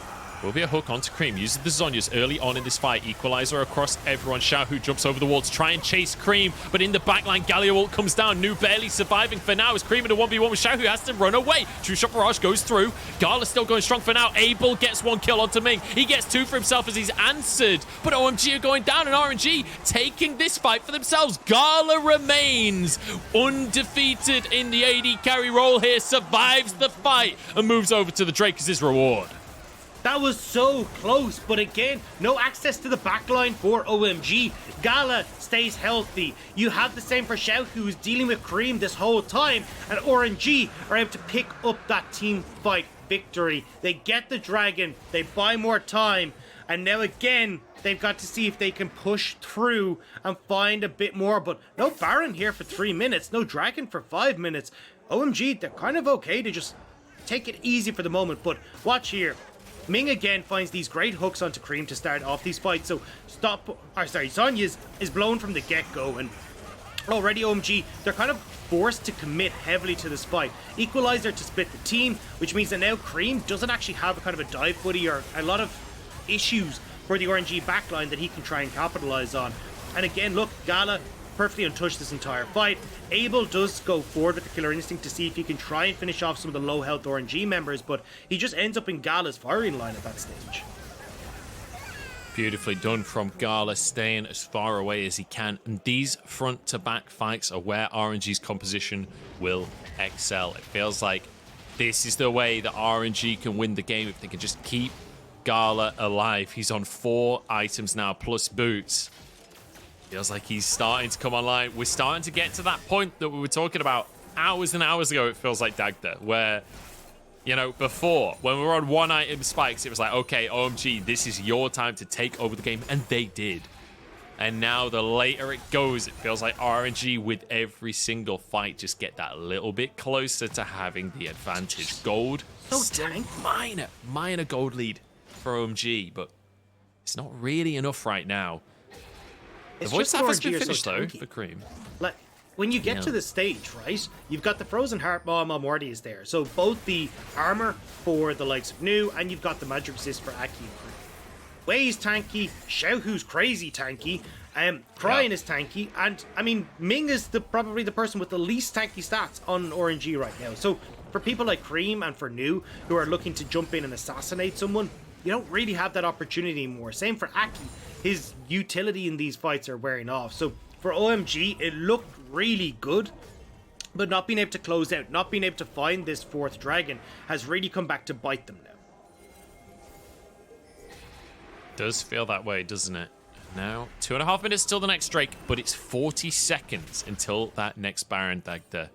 Speaker 2: Will be a hook onto Creme. Uses the Zhonya's early on in this fight. Equalizer across everyone. Xiaohu jumps over the wall to try and chase Creme. But in the backline, Galio ult comes down. Nu barely surviving for now as Creme in a 1v1 with Xiaohu has to run away. True Shot Barrage goes through. Gala still going strong for now. Abel gets one kill onto Ming. He gets two for himself as he's answered. But OMG are going down and RNG taking this fight for themselves. Gala remains undefeated in the AD carry role here. Survives the fight and moves over to the Drake as his reward.
Speaker 1: That was so close, but again, no access to the backline for OMG. Gala stays healthy. You have the same for Xiaohu, who's dealing with Creme this whole time, and RNG are able to pick up that team fight victory. They get the dragon, they buy more time, and now again, they've got to see if they can push through and find a bit more, but no Baron here for 3 minutes, no dragon for 5 minutes. OMG, they're kind of okay to just take it easy for the moment, but watch here. Ming again finds these great hooks onto Creme to start off these fights. So Zhonya's is blown from the get-go, and already OMG, they're kind of forced to commit heavily to this fight. Equalizer to split the team, which means that now Creme doesn't actually have a kind of a dive buddy or a lot of issues for the RNG backline that he can try and capitalize on. And again, look, Gala perfectly untouched this entire fight. Abel does go forward with the killer instinct to see if he can try and finish off some of the low health RNG members, but he just ends up in Gala's firing line at that stage.
Speaker 2: Beautifully done from Gala, staying as far away as he can. And these front-to-back fights are where RNG's composition will excel. It feels like this is the way that RNG can win the game if they can just keep Gala alive. He's on 4 items now, plus boots. Feels like he's starting to come online. We're starting to get to that point that we were talking about hours and hours ago, it feels like, Dagda, where, you know, before, when we were on 1 item spikes, it was like, okay, OMG, this is your time to take over the game, and they did. And now the later it goes, it feels like RNG with every single fight just get that little bit closer to having the advantage. Gold, still minor gold lead for OMG, but it's not really enough right now. The voice staff has been finished, though, for Creme.
Speaker 1: Like, when you get to the stage, right, you've got the Frozen Heart Bomb on Morty's there. So both the armor for the likes of Nu, and you've got the magic resist for Aki and Creme. Wei's tanky, Xiaohu's crazy tanky, Cryin is tanky, and, I mean, Ming is probably the person with the least tanky stats on RNG right now. So for people like Creme and for Nu, who are looking to jump in and assassinate someone, you don't really have that opportunity anymore. Same for Aki. His utility in these fights are wearing off. So for OMG, it looked really good, but not being able to close out, not being able to find this 4th dragon has really come back to bite them now.
Speaker 2: Does feel that way, doesn't it? Now, 2.5 minutes till the next Drake, but it's 40 seconds until that next Baron, Dagda.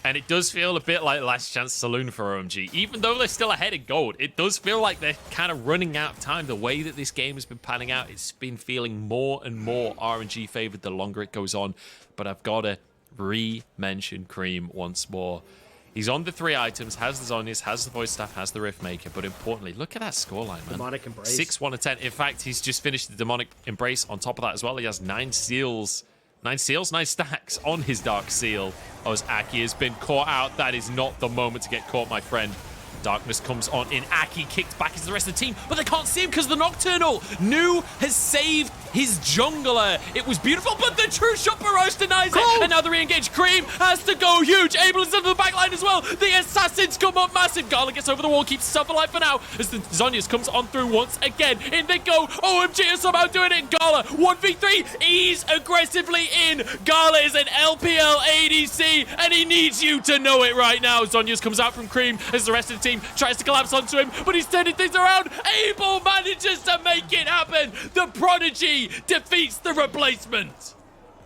Speaker 2: And it does feel a bit like Last Chance Saloon for OMG. Even though they're still ahead in gold, it does feel like they're kind of running out of time. The way that this game has been panning out, it's been feeling more and more RNG favored the longer it goes on. But I've got to re-mention Creme once more. He's on the 3 items, has the Zhonya's, has the voice staff, has the Rift Maker, but importantly, look at that scoreline, man.
Speaker 1: Demonic Embrace.
Speaker 2: 6, 1, and 10. In fact, he's just finished the Demonic Embrace on top of that as well. He has 9 seals. 9 stacks on his Dark Seal. As Aki has been caught out. That is not the moment to get caught, my friend. Darkness comes on in. Aki kicked back into the rest of the team, but they can't see him because of the Nocturnal. Nu has saved his jungler. It was beautiful, but the True Shot Barrage denies it. And now the re-engaged Creme has to go huge. Abel is into the backline as well. The Assassins come up massive. Gala gets over the wall, keeps himself alive for now as the Zhonya's comes on through once again. In they go. OMG is somehow doing it. Gala, 1v3. He's aggressively in. Gala is an LPL ADC, and he needs you to know it right now. Zhonya's comes out from Creme as the rest of the team tries to collapse onto him, but he's turning things around. Abel manages to make it happen. The Prodigy defeats the replacement.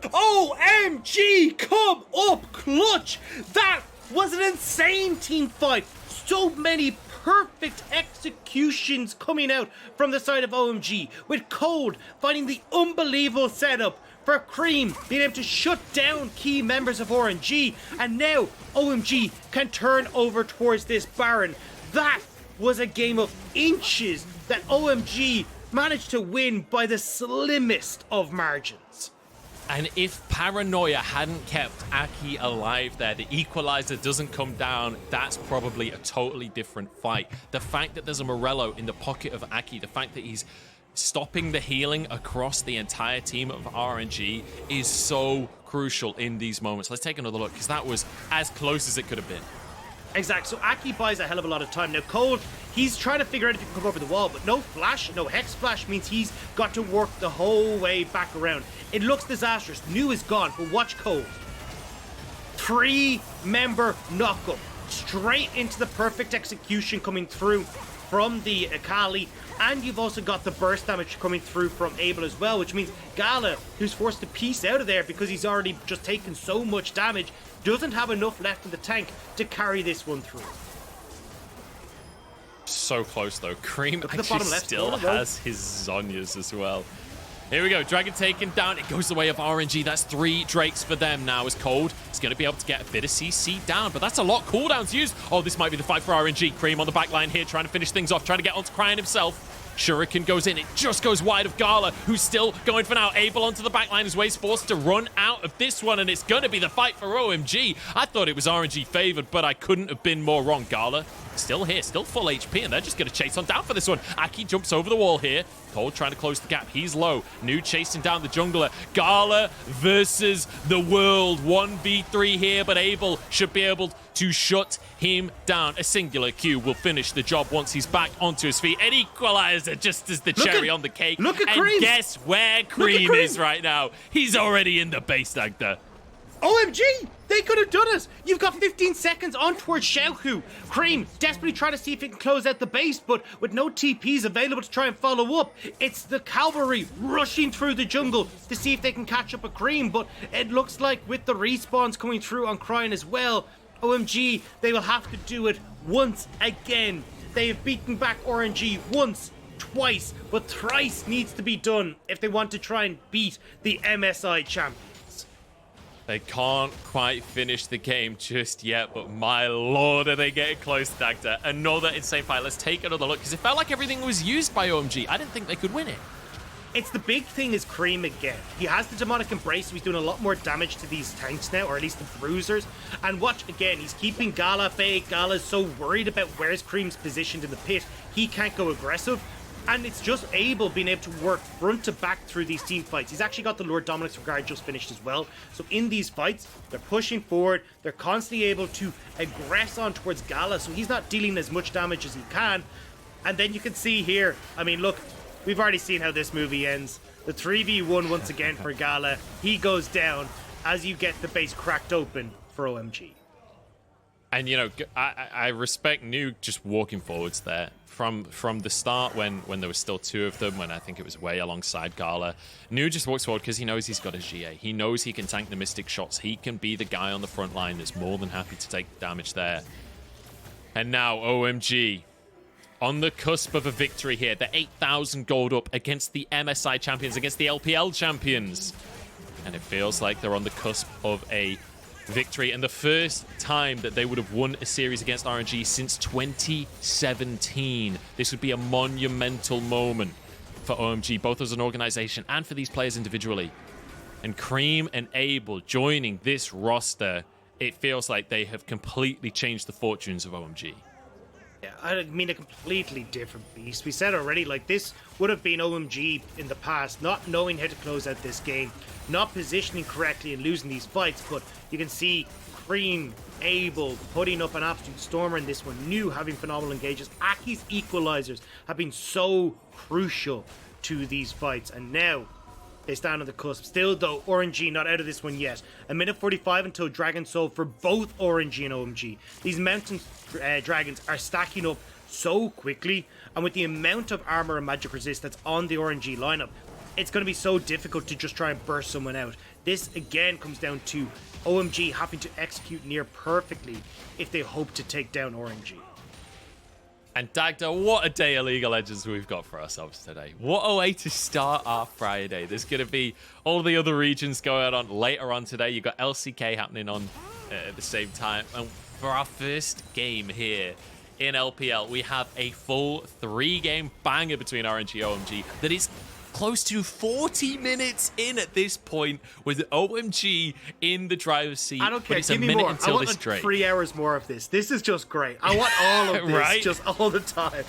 Speaker 1: OMG, come up clutch. That was an insane team fight. So many perfect executions coming out from the side of OMG, with Cold finding the unbelievable setup for Creme being able to shut down key members of RNG, and now OMG can turn over towards this Baron. That was a game of inches that OMG managed to win by the slimmest of margins.
Speaker 3: And if Paranoia hadn't kept Aki alive there, the equalizer doesn't come down, that's probably a totally different fight. The fact that there's a Morello in the pocket of Aki, the fact that he's stopping the healing across the entire team of RNG is so crucial in these moments. Let's take another look, because that was as close as it could have been.
Speaker 1: Exactly. So Aki buys a hell of a lot of time. Now, Cold, he's trying to figure out if he can come over the wall, but no flash, no hex flash means he's got to work the whole way back around. It looks disastrous. New is gone, but watch Cold. 3-member knockup. Straight into the perfect execution coming through from the Akali. And you've also got the burst damage coming through from Abel as well, which means Gala, who's forced to piece out of there because he's already just taken so much damage, doesn't have enough left in the tank to carry this one through.
Speaker 3: So close, though. Creme actually still
Speaker 1: corner,
Speaker 3: has his Zhonya's as well. Here we go. Dragon taken down. It goes the way of RNG. That's 3 Drakes for them now as Cold is going to be able to get a bit of CC down, but that's a lot. Cooldowns used. Oh, this might be the fight for RNG. Creme on the back line here, trying to finish things off, trying to get onto Cryin himself. Shuriken goes in. It just goes wide of Gala, who's still going for now. Abel onto the backline as Wade's forced to run out of this one, and it's going to be the fight for OMG. I thought it was RNG favored, but I couldn't have been more wrong. Gala still here, still full HP, and they're just going to chase on down for this one. Aki jumps over the wall here. Cold trying to close the gap. He's low. New chasing down the jungler. Gala versus the world. 1v3 here, but Abel should be able to shut him down. A singular Q will finish the job once he's back onto his feet. An equalizer just as the cherry on the cake.
Speaker 1: Look at
Speaker 3: and
Speaker 1: Creme.
Speaker 3: Guess where Creme is right now? He's already in the base, Dagda.
Speaker 1: OMG! They could have done it! You've got 15 seconds on towards Xiaohu. Creme desperately trying to see if he can close out the base, but with no TPs available to try and follow up, it's the cavalry rushing through the jungle to see if they can catch up with Creme, but it looks like with the respawns coming through on Cryin as well, OMG, they will have to do it once again. They have beaten back RNG once, twice, but thrice needs to be done if they want to try and beat the MSI champion.
Speaker 3: They can't quite finish the game just yet, but my lord, are they getting close, Dagda. Another insane fight. Let's take another look, because it felt like everything was used by OMG. I didn't think they could win it.
Speaker 1: It's the big thing is Creme again. He has the demonic embrace, so he's doing a lot more damage to these tanks now, or at least the bruisers. And watch again, he's keeping Gala fake. Gala's so worried about where's Creme's positioned in the pit, he can't go aggressive. And it's just Abel being able to work front to back through these team fights. He's actually got the Lord Dominic's Regard just finished as well. So in these fights, they're pushing forward. They're constantly able to aggress on towards Gala, so he's not dealing as much damage as he can. And then you can see here, I mean, look, we've already seen how this movie ends. The 3v1 once again for Gala. He goes down as you get the base cracked open for OMG.
Speaker 3: And, you know, I respect New just walking forwards there. From the start, when there was still 2 of them, when I think it was way alongside Gala, New just walks forward because he knows he's got a GA. He knows he can tank the Mystic shots. He can be the guy on the front line that's more than happy to take damage there. And now OMG on the cusp of a victory here. They're 8,000 gold up against the MSI champions, against the LPL champions. And it feels like they're on the cusp of a victory, and the first time that they would have won a series against RNG since 2017. This would be a monumental moment for OMG, both as an organization and for these players individually. And Creme and Abel joining this roster, it feels like they have completely changed the fortunes of OMG.
Speaker 1: Yeah, I mean, a completely different beast. We said already, like, this would have been OMG in the past, not knowing how to close out this game, not positioning correctly and losing these fights, but you can see Creme, Abel putting up an absolute stormer in this one, New having phenomenal engages. Aki's equalizers have been so crucial to these fights, and now they stand on the cusp. Still, though, RNG not out of this one yet. A minute 45 until Dragon Soul for both RNG and OMG. These mountain dragons are stacking up so quickly, and with the amount of armor and magic resist that's on the RNG lineup, it's going to be so difficult to just try and burst someone out. This again comes down to OMG having to execute near perfectly if they hope to take down RNG.
Speaker 3: And Dagda, what a day of League of Legends we've got for ourselves today. What a way to start our Friday. There's going to be all the other regions going on later on today. You've got LCK happening on at the same time. And for our first game here in LPL, we have a full 3-game banger between RNG and OMG that is
Speaker 2: close to 40 minutes in at this point with OMG in the driver's seat.
Speaker 1: I don't care.
Speaker 2: It's
Speaker 1: Give
Speaker 2: a
Speaker 1: me
Speaker 2: minute
Speaker 1: more. I
Speaker 2: until
Speaker 1: want
Speaker 2: this
Speaker 1: like
Speaker 2: trade.
Speaker 1: 3 hours more of this. This is just great. I want all of this
Speaker 2: Right?
Speaker 1: just all the time.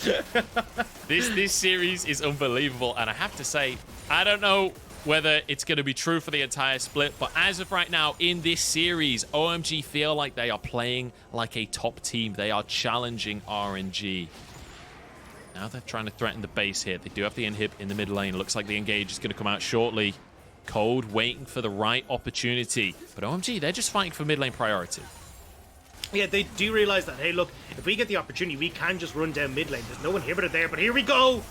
Speaker 2: This series is unbelievable, and I have to say, I don't know whether it's going to be true for the entire split, but as of right now in this series, OMG feel like they are playing like a top team. They are challenging RNG. Now they're trying to threaten the base here. They do have the inhib in the mid lane. Looks like the engage is going to come out shortly. Cold waiting for the right opportunity. But OMG, they're just fighting for mid lane priority.
Speaker 1: Yeah, they do realize that, hey, look, if we get the opportunity, we can just run down mid lane. There's no inhibitor there, but here we go.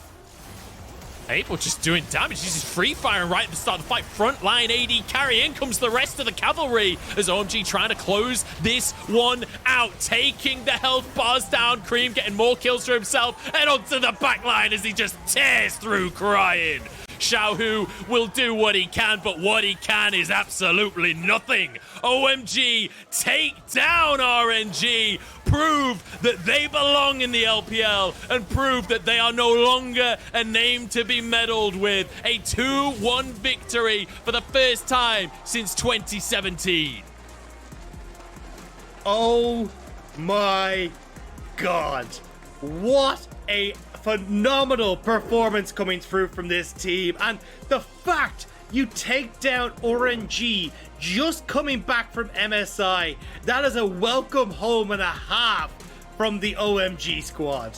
Speaker 2: Abel just doing damage. He's just free firing right at the start of the fight. Front line AD carry. In comes the rest of the cavalry as OMG trying to close this one out. Taking the health bars down. Creme getting more kills for himself. And onto the back line as he just tears through Cryin. Xiaohu will do what he can, but what he can is absolutely nothing. OMG take down RNG. Prove that they belong in the LPL and prove that they are no longer a name to be meddled with. A 2-1 victory for the first time since 2017.
Speaker 1: Oh my god. What a phenomenal performance coming through from this team. And the fact you take down RNG just coming back from MSI, that is a welcome home and a half from the OMG squad.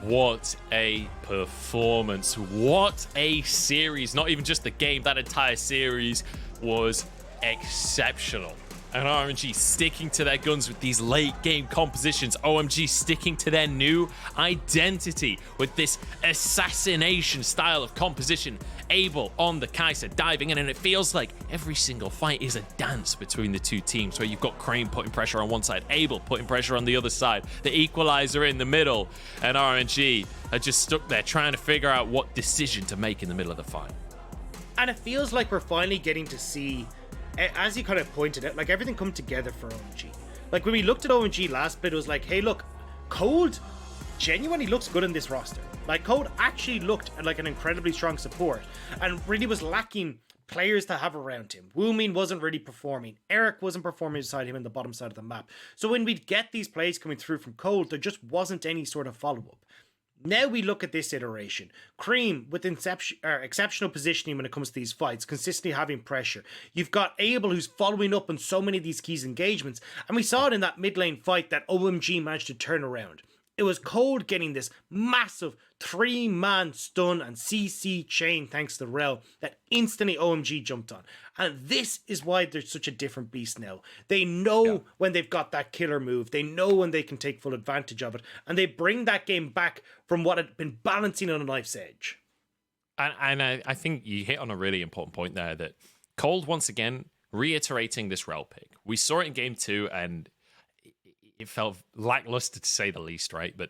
Speaker 2: What a performance. What a series. Not even just the game, that entire series was exceptional. And RNG sticking to their guns with these late game compositions. OMG sticking to their new identity with this assassination style of composition. Abel on the Kaisa diving in, and it feels like every single fight is a dance between the two teams, where you've got Crane putting pressure on one side, Abel putting pressure on the other side, the equalizer in the middle, and RNG are just stuck there trying to figure out what decision to make in the middle of the fight.
Speaker 1: And it feels like we're finally getting to see, as you kind of pointed out, like everything come together for OMG. Like when we looked at OMG last bit, it was like, hey, look, Cold genuinely looks good in this roster. Like Cold actually looked like an incredibly strong support and really was lacking players to have around him. Woomin wasn't really performing. Eric wasn't performing beside him in the bottom side of the map. So when we'd get these plays coming through from Cold, there just wasn't any sort of follow-up. Now we look at this iteration. Creme with exceptional positioning when it comes to these fights, consistently having pressure. You've got Abel who's following up on so many of these keys engagements. And we saw it in that mid lane fight that OMG managed to turn around. It was Cold getting this massive 3-man stun and CC chain thanks to Rell that instantly OMG jumped on. And this is why they're such a different beast now. They know when they've got that killer move. They know when they can take full advantage of it. And they bring that game back from what had been balancing on a knife's edge.
Speaker 3: And I think you hit on a really important point there, that Cold, once again, reiterating this Rell pick. We saw it in game 2, and it felt lackluster to say the least, right? But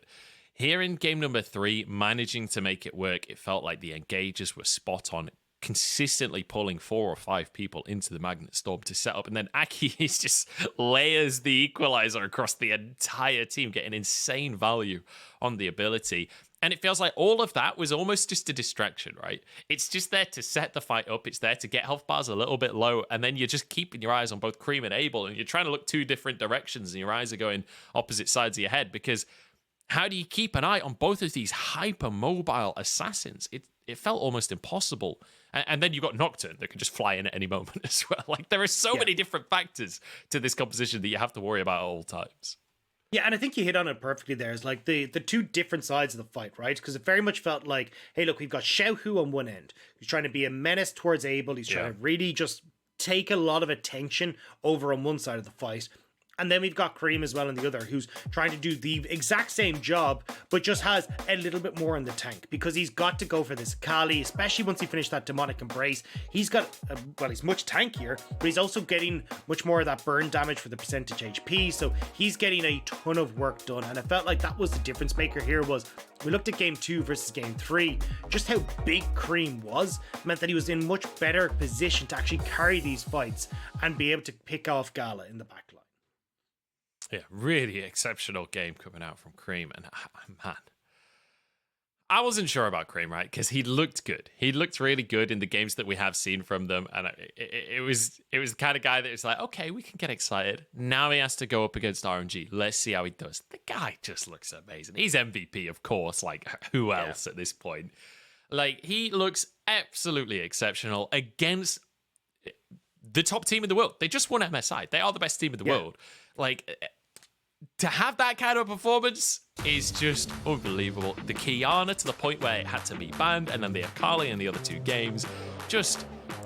Speaker 3: here in game number 3, managing to make it work, it felt like the engages were spot on, consistently pulling 4 or 5 people into the Magnet Storm to set up. And then Aki is just layers the equalizer across the entire team, getting insane value on the ability. And it feels like all of that was almost just a distraction, right? It's just there to set the fight up. It's there to get health bars a little bit low. And then you're just keeping your eyes on both Creme and Abel. And you're trying to look 2 different directions. And your eyes are going opposite sides of your head. Because how do you keep an eye on both of these hyper-mobile assassins? It felt almost impossible. And then you've got Nocturne that can just fly in at any moment as well. Like, there are so many different factors to this composition that you have to worry about at all times.
Speaker 1: Yeah, and I think you hit on it perfectly there. It's like the 2 different sides of the fight, right? Because it very much felt like, hey, look, we've got Xiaohu on one end. He's trying to be a menace towards Abel. He's trying to really just take a lot of attention over on one side of the fight. And then we've got Creme as well on the other, who's trying to do the exact same job, but just has a little bit more in the tank because he's got to go for this Akali, especially once he finished that demonic embrace. He's got, well, he's much tankier, but he's also getting much more of that burn damage for the percentage HP. So he's getting a ton of work done. And I felt like that was the difference maker here. Was we looked at game 2 versus game 3, just how big Creme was meant that he was in much better position to actually carry these fights and be able to pick off Gala in the backline.
Speaker 3: Yeah, really exceptional game coming out from Creme. And man, I wasn't sure about Creme, right? Because he looked good. He looked really good in the games that we have seen from them, and it was the kind of guy that is like, okay, we can get excited. Now he has to go up against RNG. Let's see how he does. The guy just looks amazing. He's MVP, of course. Like, who else at this point? Like, he looks absolutely exceptional against the top team in the world. They just won MSI. They are the best team in the world. Like, to have that kind of performance is just unbelievable. The Kiana to the point where it had to be banned, and then the Akali in the other 2 games. Just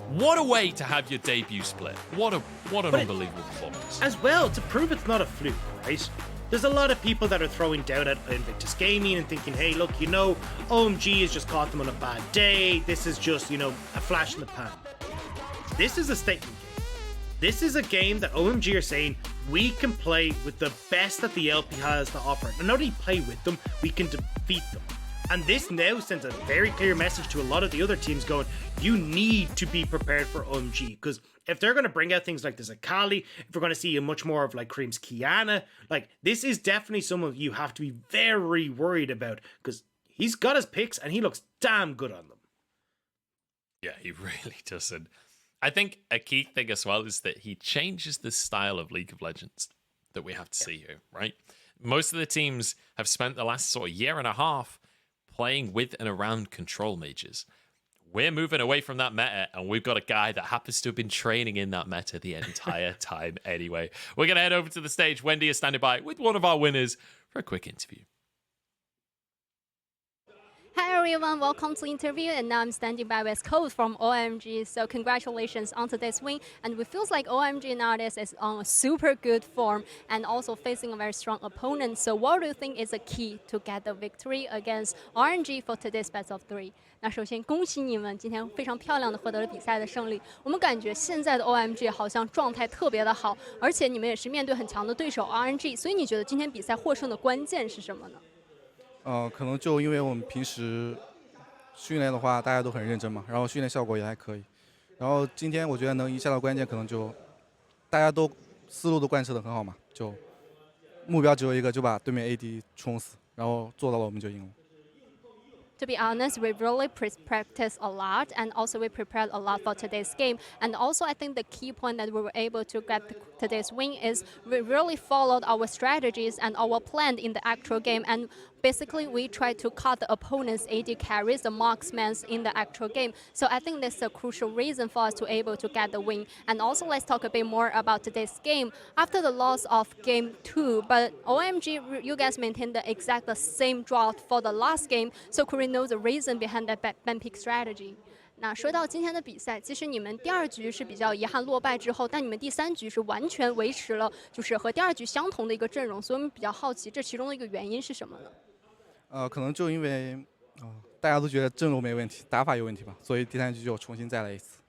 Speaker 3: what a way to have your debut split. What an unbelievable performance.
Speaker 1: As well, to prove it's not a fluke, right? There's a lot of people that are throwing doubt at Invictus Gaming and thinking, hey, look, OMG has just caught them on a bad day. This is just, a flash in the pan. This is a statement game. This is a game that OMG are saying, we can play with the best that the LP has to offer. And not only play with them, we can defeat them. And this now sends a very clear message to a lot of the other teams going, you need to be prepared for OMG. Because if they're going to bring out things like this Akali, if we're going to see much more of like Creme's Kiana, like this is definitely someone you have to be very worried about. Because he's got his picks and he looks damn good on them.
Speaker 3: Yeah, he really doesn't. I think a key thing as well is that he changes the style of League of Legends that we have to see here, right? Most of the teams have spent the last sort of year and a half playing with and around control mages. We're moving away from that meta, and we've got a guy that happens to have been training in that meta the entire time anyway. We're going to head over to the stage. Wendy is standing by with one of our winners for a quick interview.
Speaker 4: Hi everyone, welcome to the interview, and now I'm standing by with Code from OMG. So congratulations on today's win, and it feels like OMG nowadays is on a super good form and also facing a very strong opponent. So what do you think is the key to get the victory against RNG for today's best of 3? 那首先恭喜你们今天非常漂亮的获得了比赛的胜利。我们感觉现在的 OMG 好像状态特别的好，而且你们也是面对很强的对手 RNG， 所以你觉得今天比赛获胜的关键是什么呢？
Speaker 5: 可能就因为我们平时训练的话，大家都很认真嘛，然后训练效果也还可以。然后今天我觉得能赢下的关键，可能就大家都思路都贯彻得很好嘛，就目标只有一个，就把对面 AD 冲死，然后做到了我们就赢了。
Speaker 4: To be honest, we really practiced a lot, and also we prepared a lot for today's game. And also, I think the key point that we were able to get today's win is we really followed our strategies and our plan in the actual game. And basically, we tried to cut the opponent's AD carries, the marksmen in the actual game. So I think that's a crucial reason for us to able to get the win. And also, let's talk a bit more about today's game. After the loss of game 2, but OMG, you guys maintained the exact same draft for the last game. So could we know the reason behind that ban pick strategy? 那说到今天的比赛，其实你们第2局是比较遗憾落败之后，但你们第3局是完全维持了就是和第2局相同的一个阵容，所以我们比较好奇这其中的一个原因是什么呢？
Speaker 5: 可能就因为大家都觉得阵容没问题，打法有问题吧，所以第3局就重新再来一次。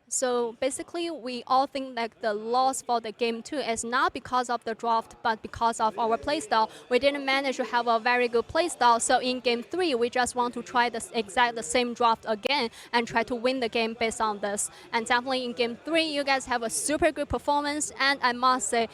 Speaker 4: So basically, we all think that the loss for the game 2 is not because of the draft, but because of our playstyle. We didn't manage to have a very good playstyle. So in game 3, we just want to try the same draft again and try to win the game based on this. And definitely in game 3, you guys have a super good performance. And I must say,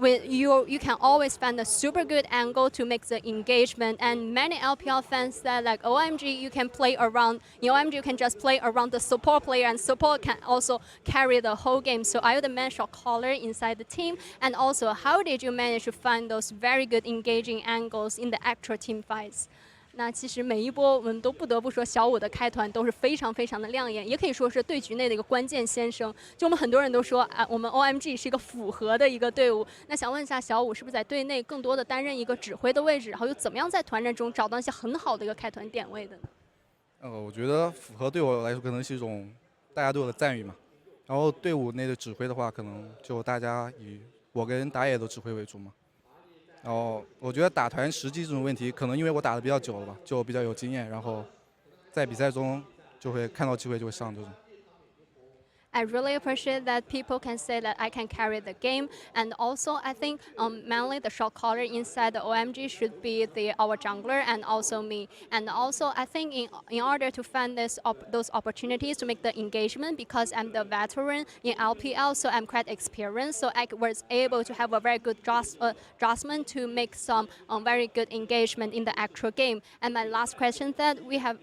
Speaker 4: you can always find a super good angle to make the engagement, and many LPL fans said like OMG you can play around, OMG you can just play around the support player, and support can also carry the whole game. So are you the main shot caller inside the team, and also how did you manage to find those very good engaging angles in the actual team fights? 那其实每一波我们都不得不说，小五的开团都是非常非常的亮眼，也可以说是对局内的一个关键先生。就我们很多人都说啊，我们 OMG 是一个复合的一个队伍。那想问一下，小五是不是在队内更多的担任一个指挥的位置，然后又怎么样在团战中找到一些很好的一个开团点位的呢？
Speaker 5: 我觉得复合对我来说可能是一种大家对我的赞誉嘛。然后队伍内的指挥的话，可能就大家以我跟打野的指挥为主嘛。然后我觉得打团实际这种问题，可能因为我打的比较久了吧，就比较有经验，然后在比赛中就会看到机会就会上这种。
Speaker 4: I really appreciate that people can say that I can carry the game, and also I think mainly the shot caller inside the OMG should be our jungler and also me. And also I think in order to find those opportunities to make the engagement, because I'm the veteran in LPL, so I'm quite experienced, so I was able to have a very good adjustment to make some very good engagement in the actual game. And my last question that we have.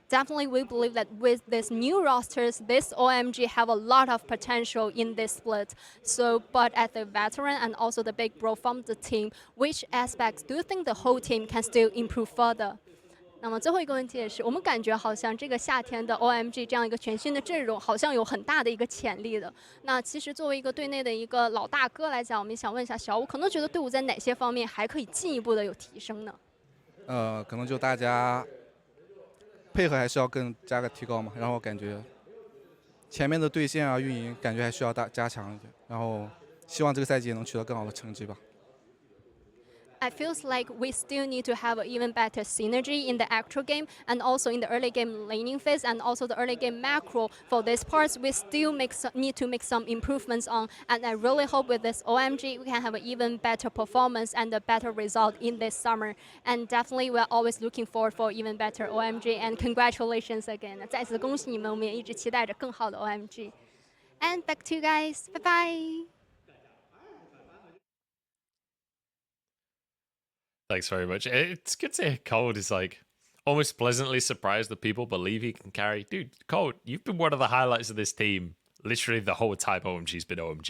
Speaker 4: Definitely, we believe that with these new rosters, this OMG have a lot of potential in this split. So, but as a veteran and also the big bro from the team, which aspects do you think the whole team can still improve further? 那么最后一个问题也是，我们感觉好像这个夏天的 OMG 这样一个全新的阵容，好像有很大的一个潜力的。那其实作为一个队内的一个老大哥来讲，我们想问一下小五，可能觉得队伍在哪些方面还可以进一步的有提升呢？
Speaker 5: 可能就大家。配合还是要更加个提高嘛，然后感觉前面的对线啊、运营感觉还需要加强一点，然后希望这个赛季也能取得更好的成绩吧。
Speaker 4: I feels like we still need to have an even better synergy in the actual game and also in the early game laning phase and also the early game macro. For this parts, we still need to make some improvements on, and I really hope with this OMG we can have an even better performance and a better result in this summer. And definitely we're always looking forward for even better OMG, and congratulations again. 再次恭喜你们，我们也一直期待着更好的 OMG. And back to you guys. Bye bye.
Speaker 3: Thanks very much. It's good to hear Cold is like almost pleasantly surprised that people believe he can carry. Dude, Cold, you've been one of the highlights of this team literally the whole time OMG's been OMG.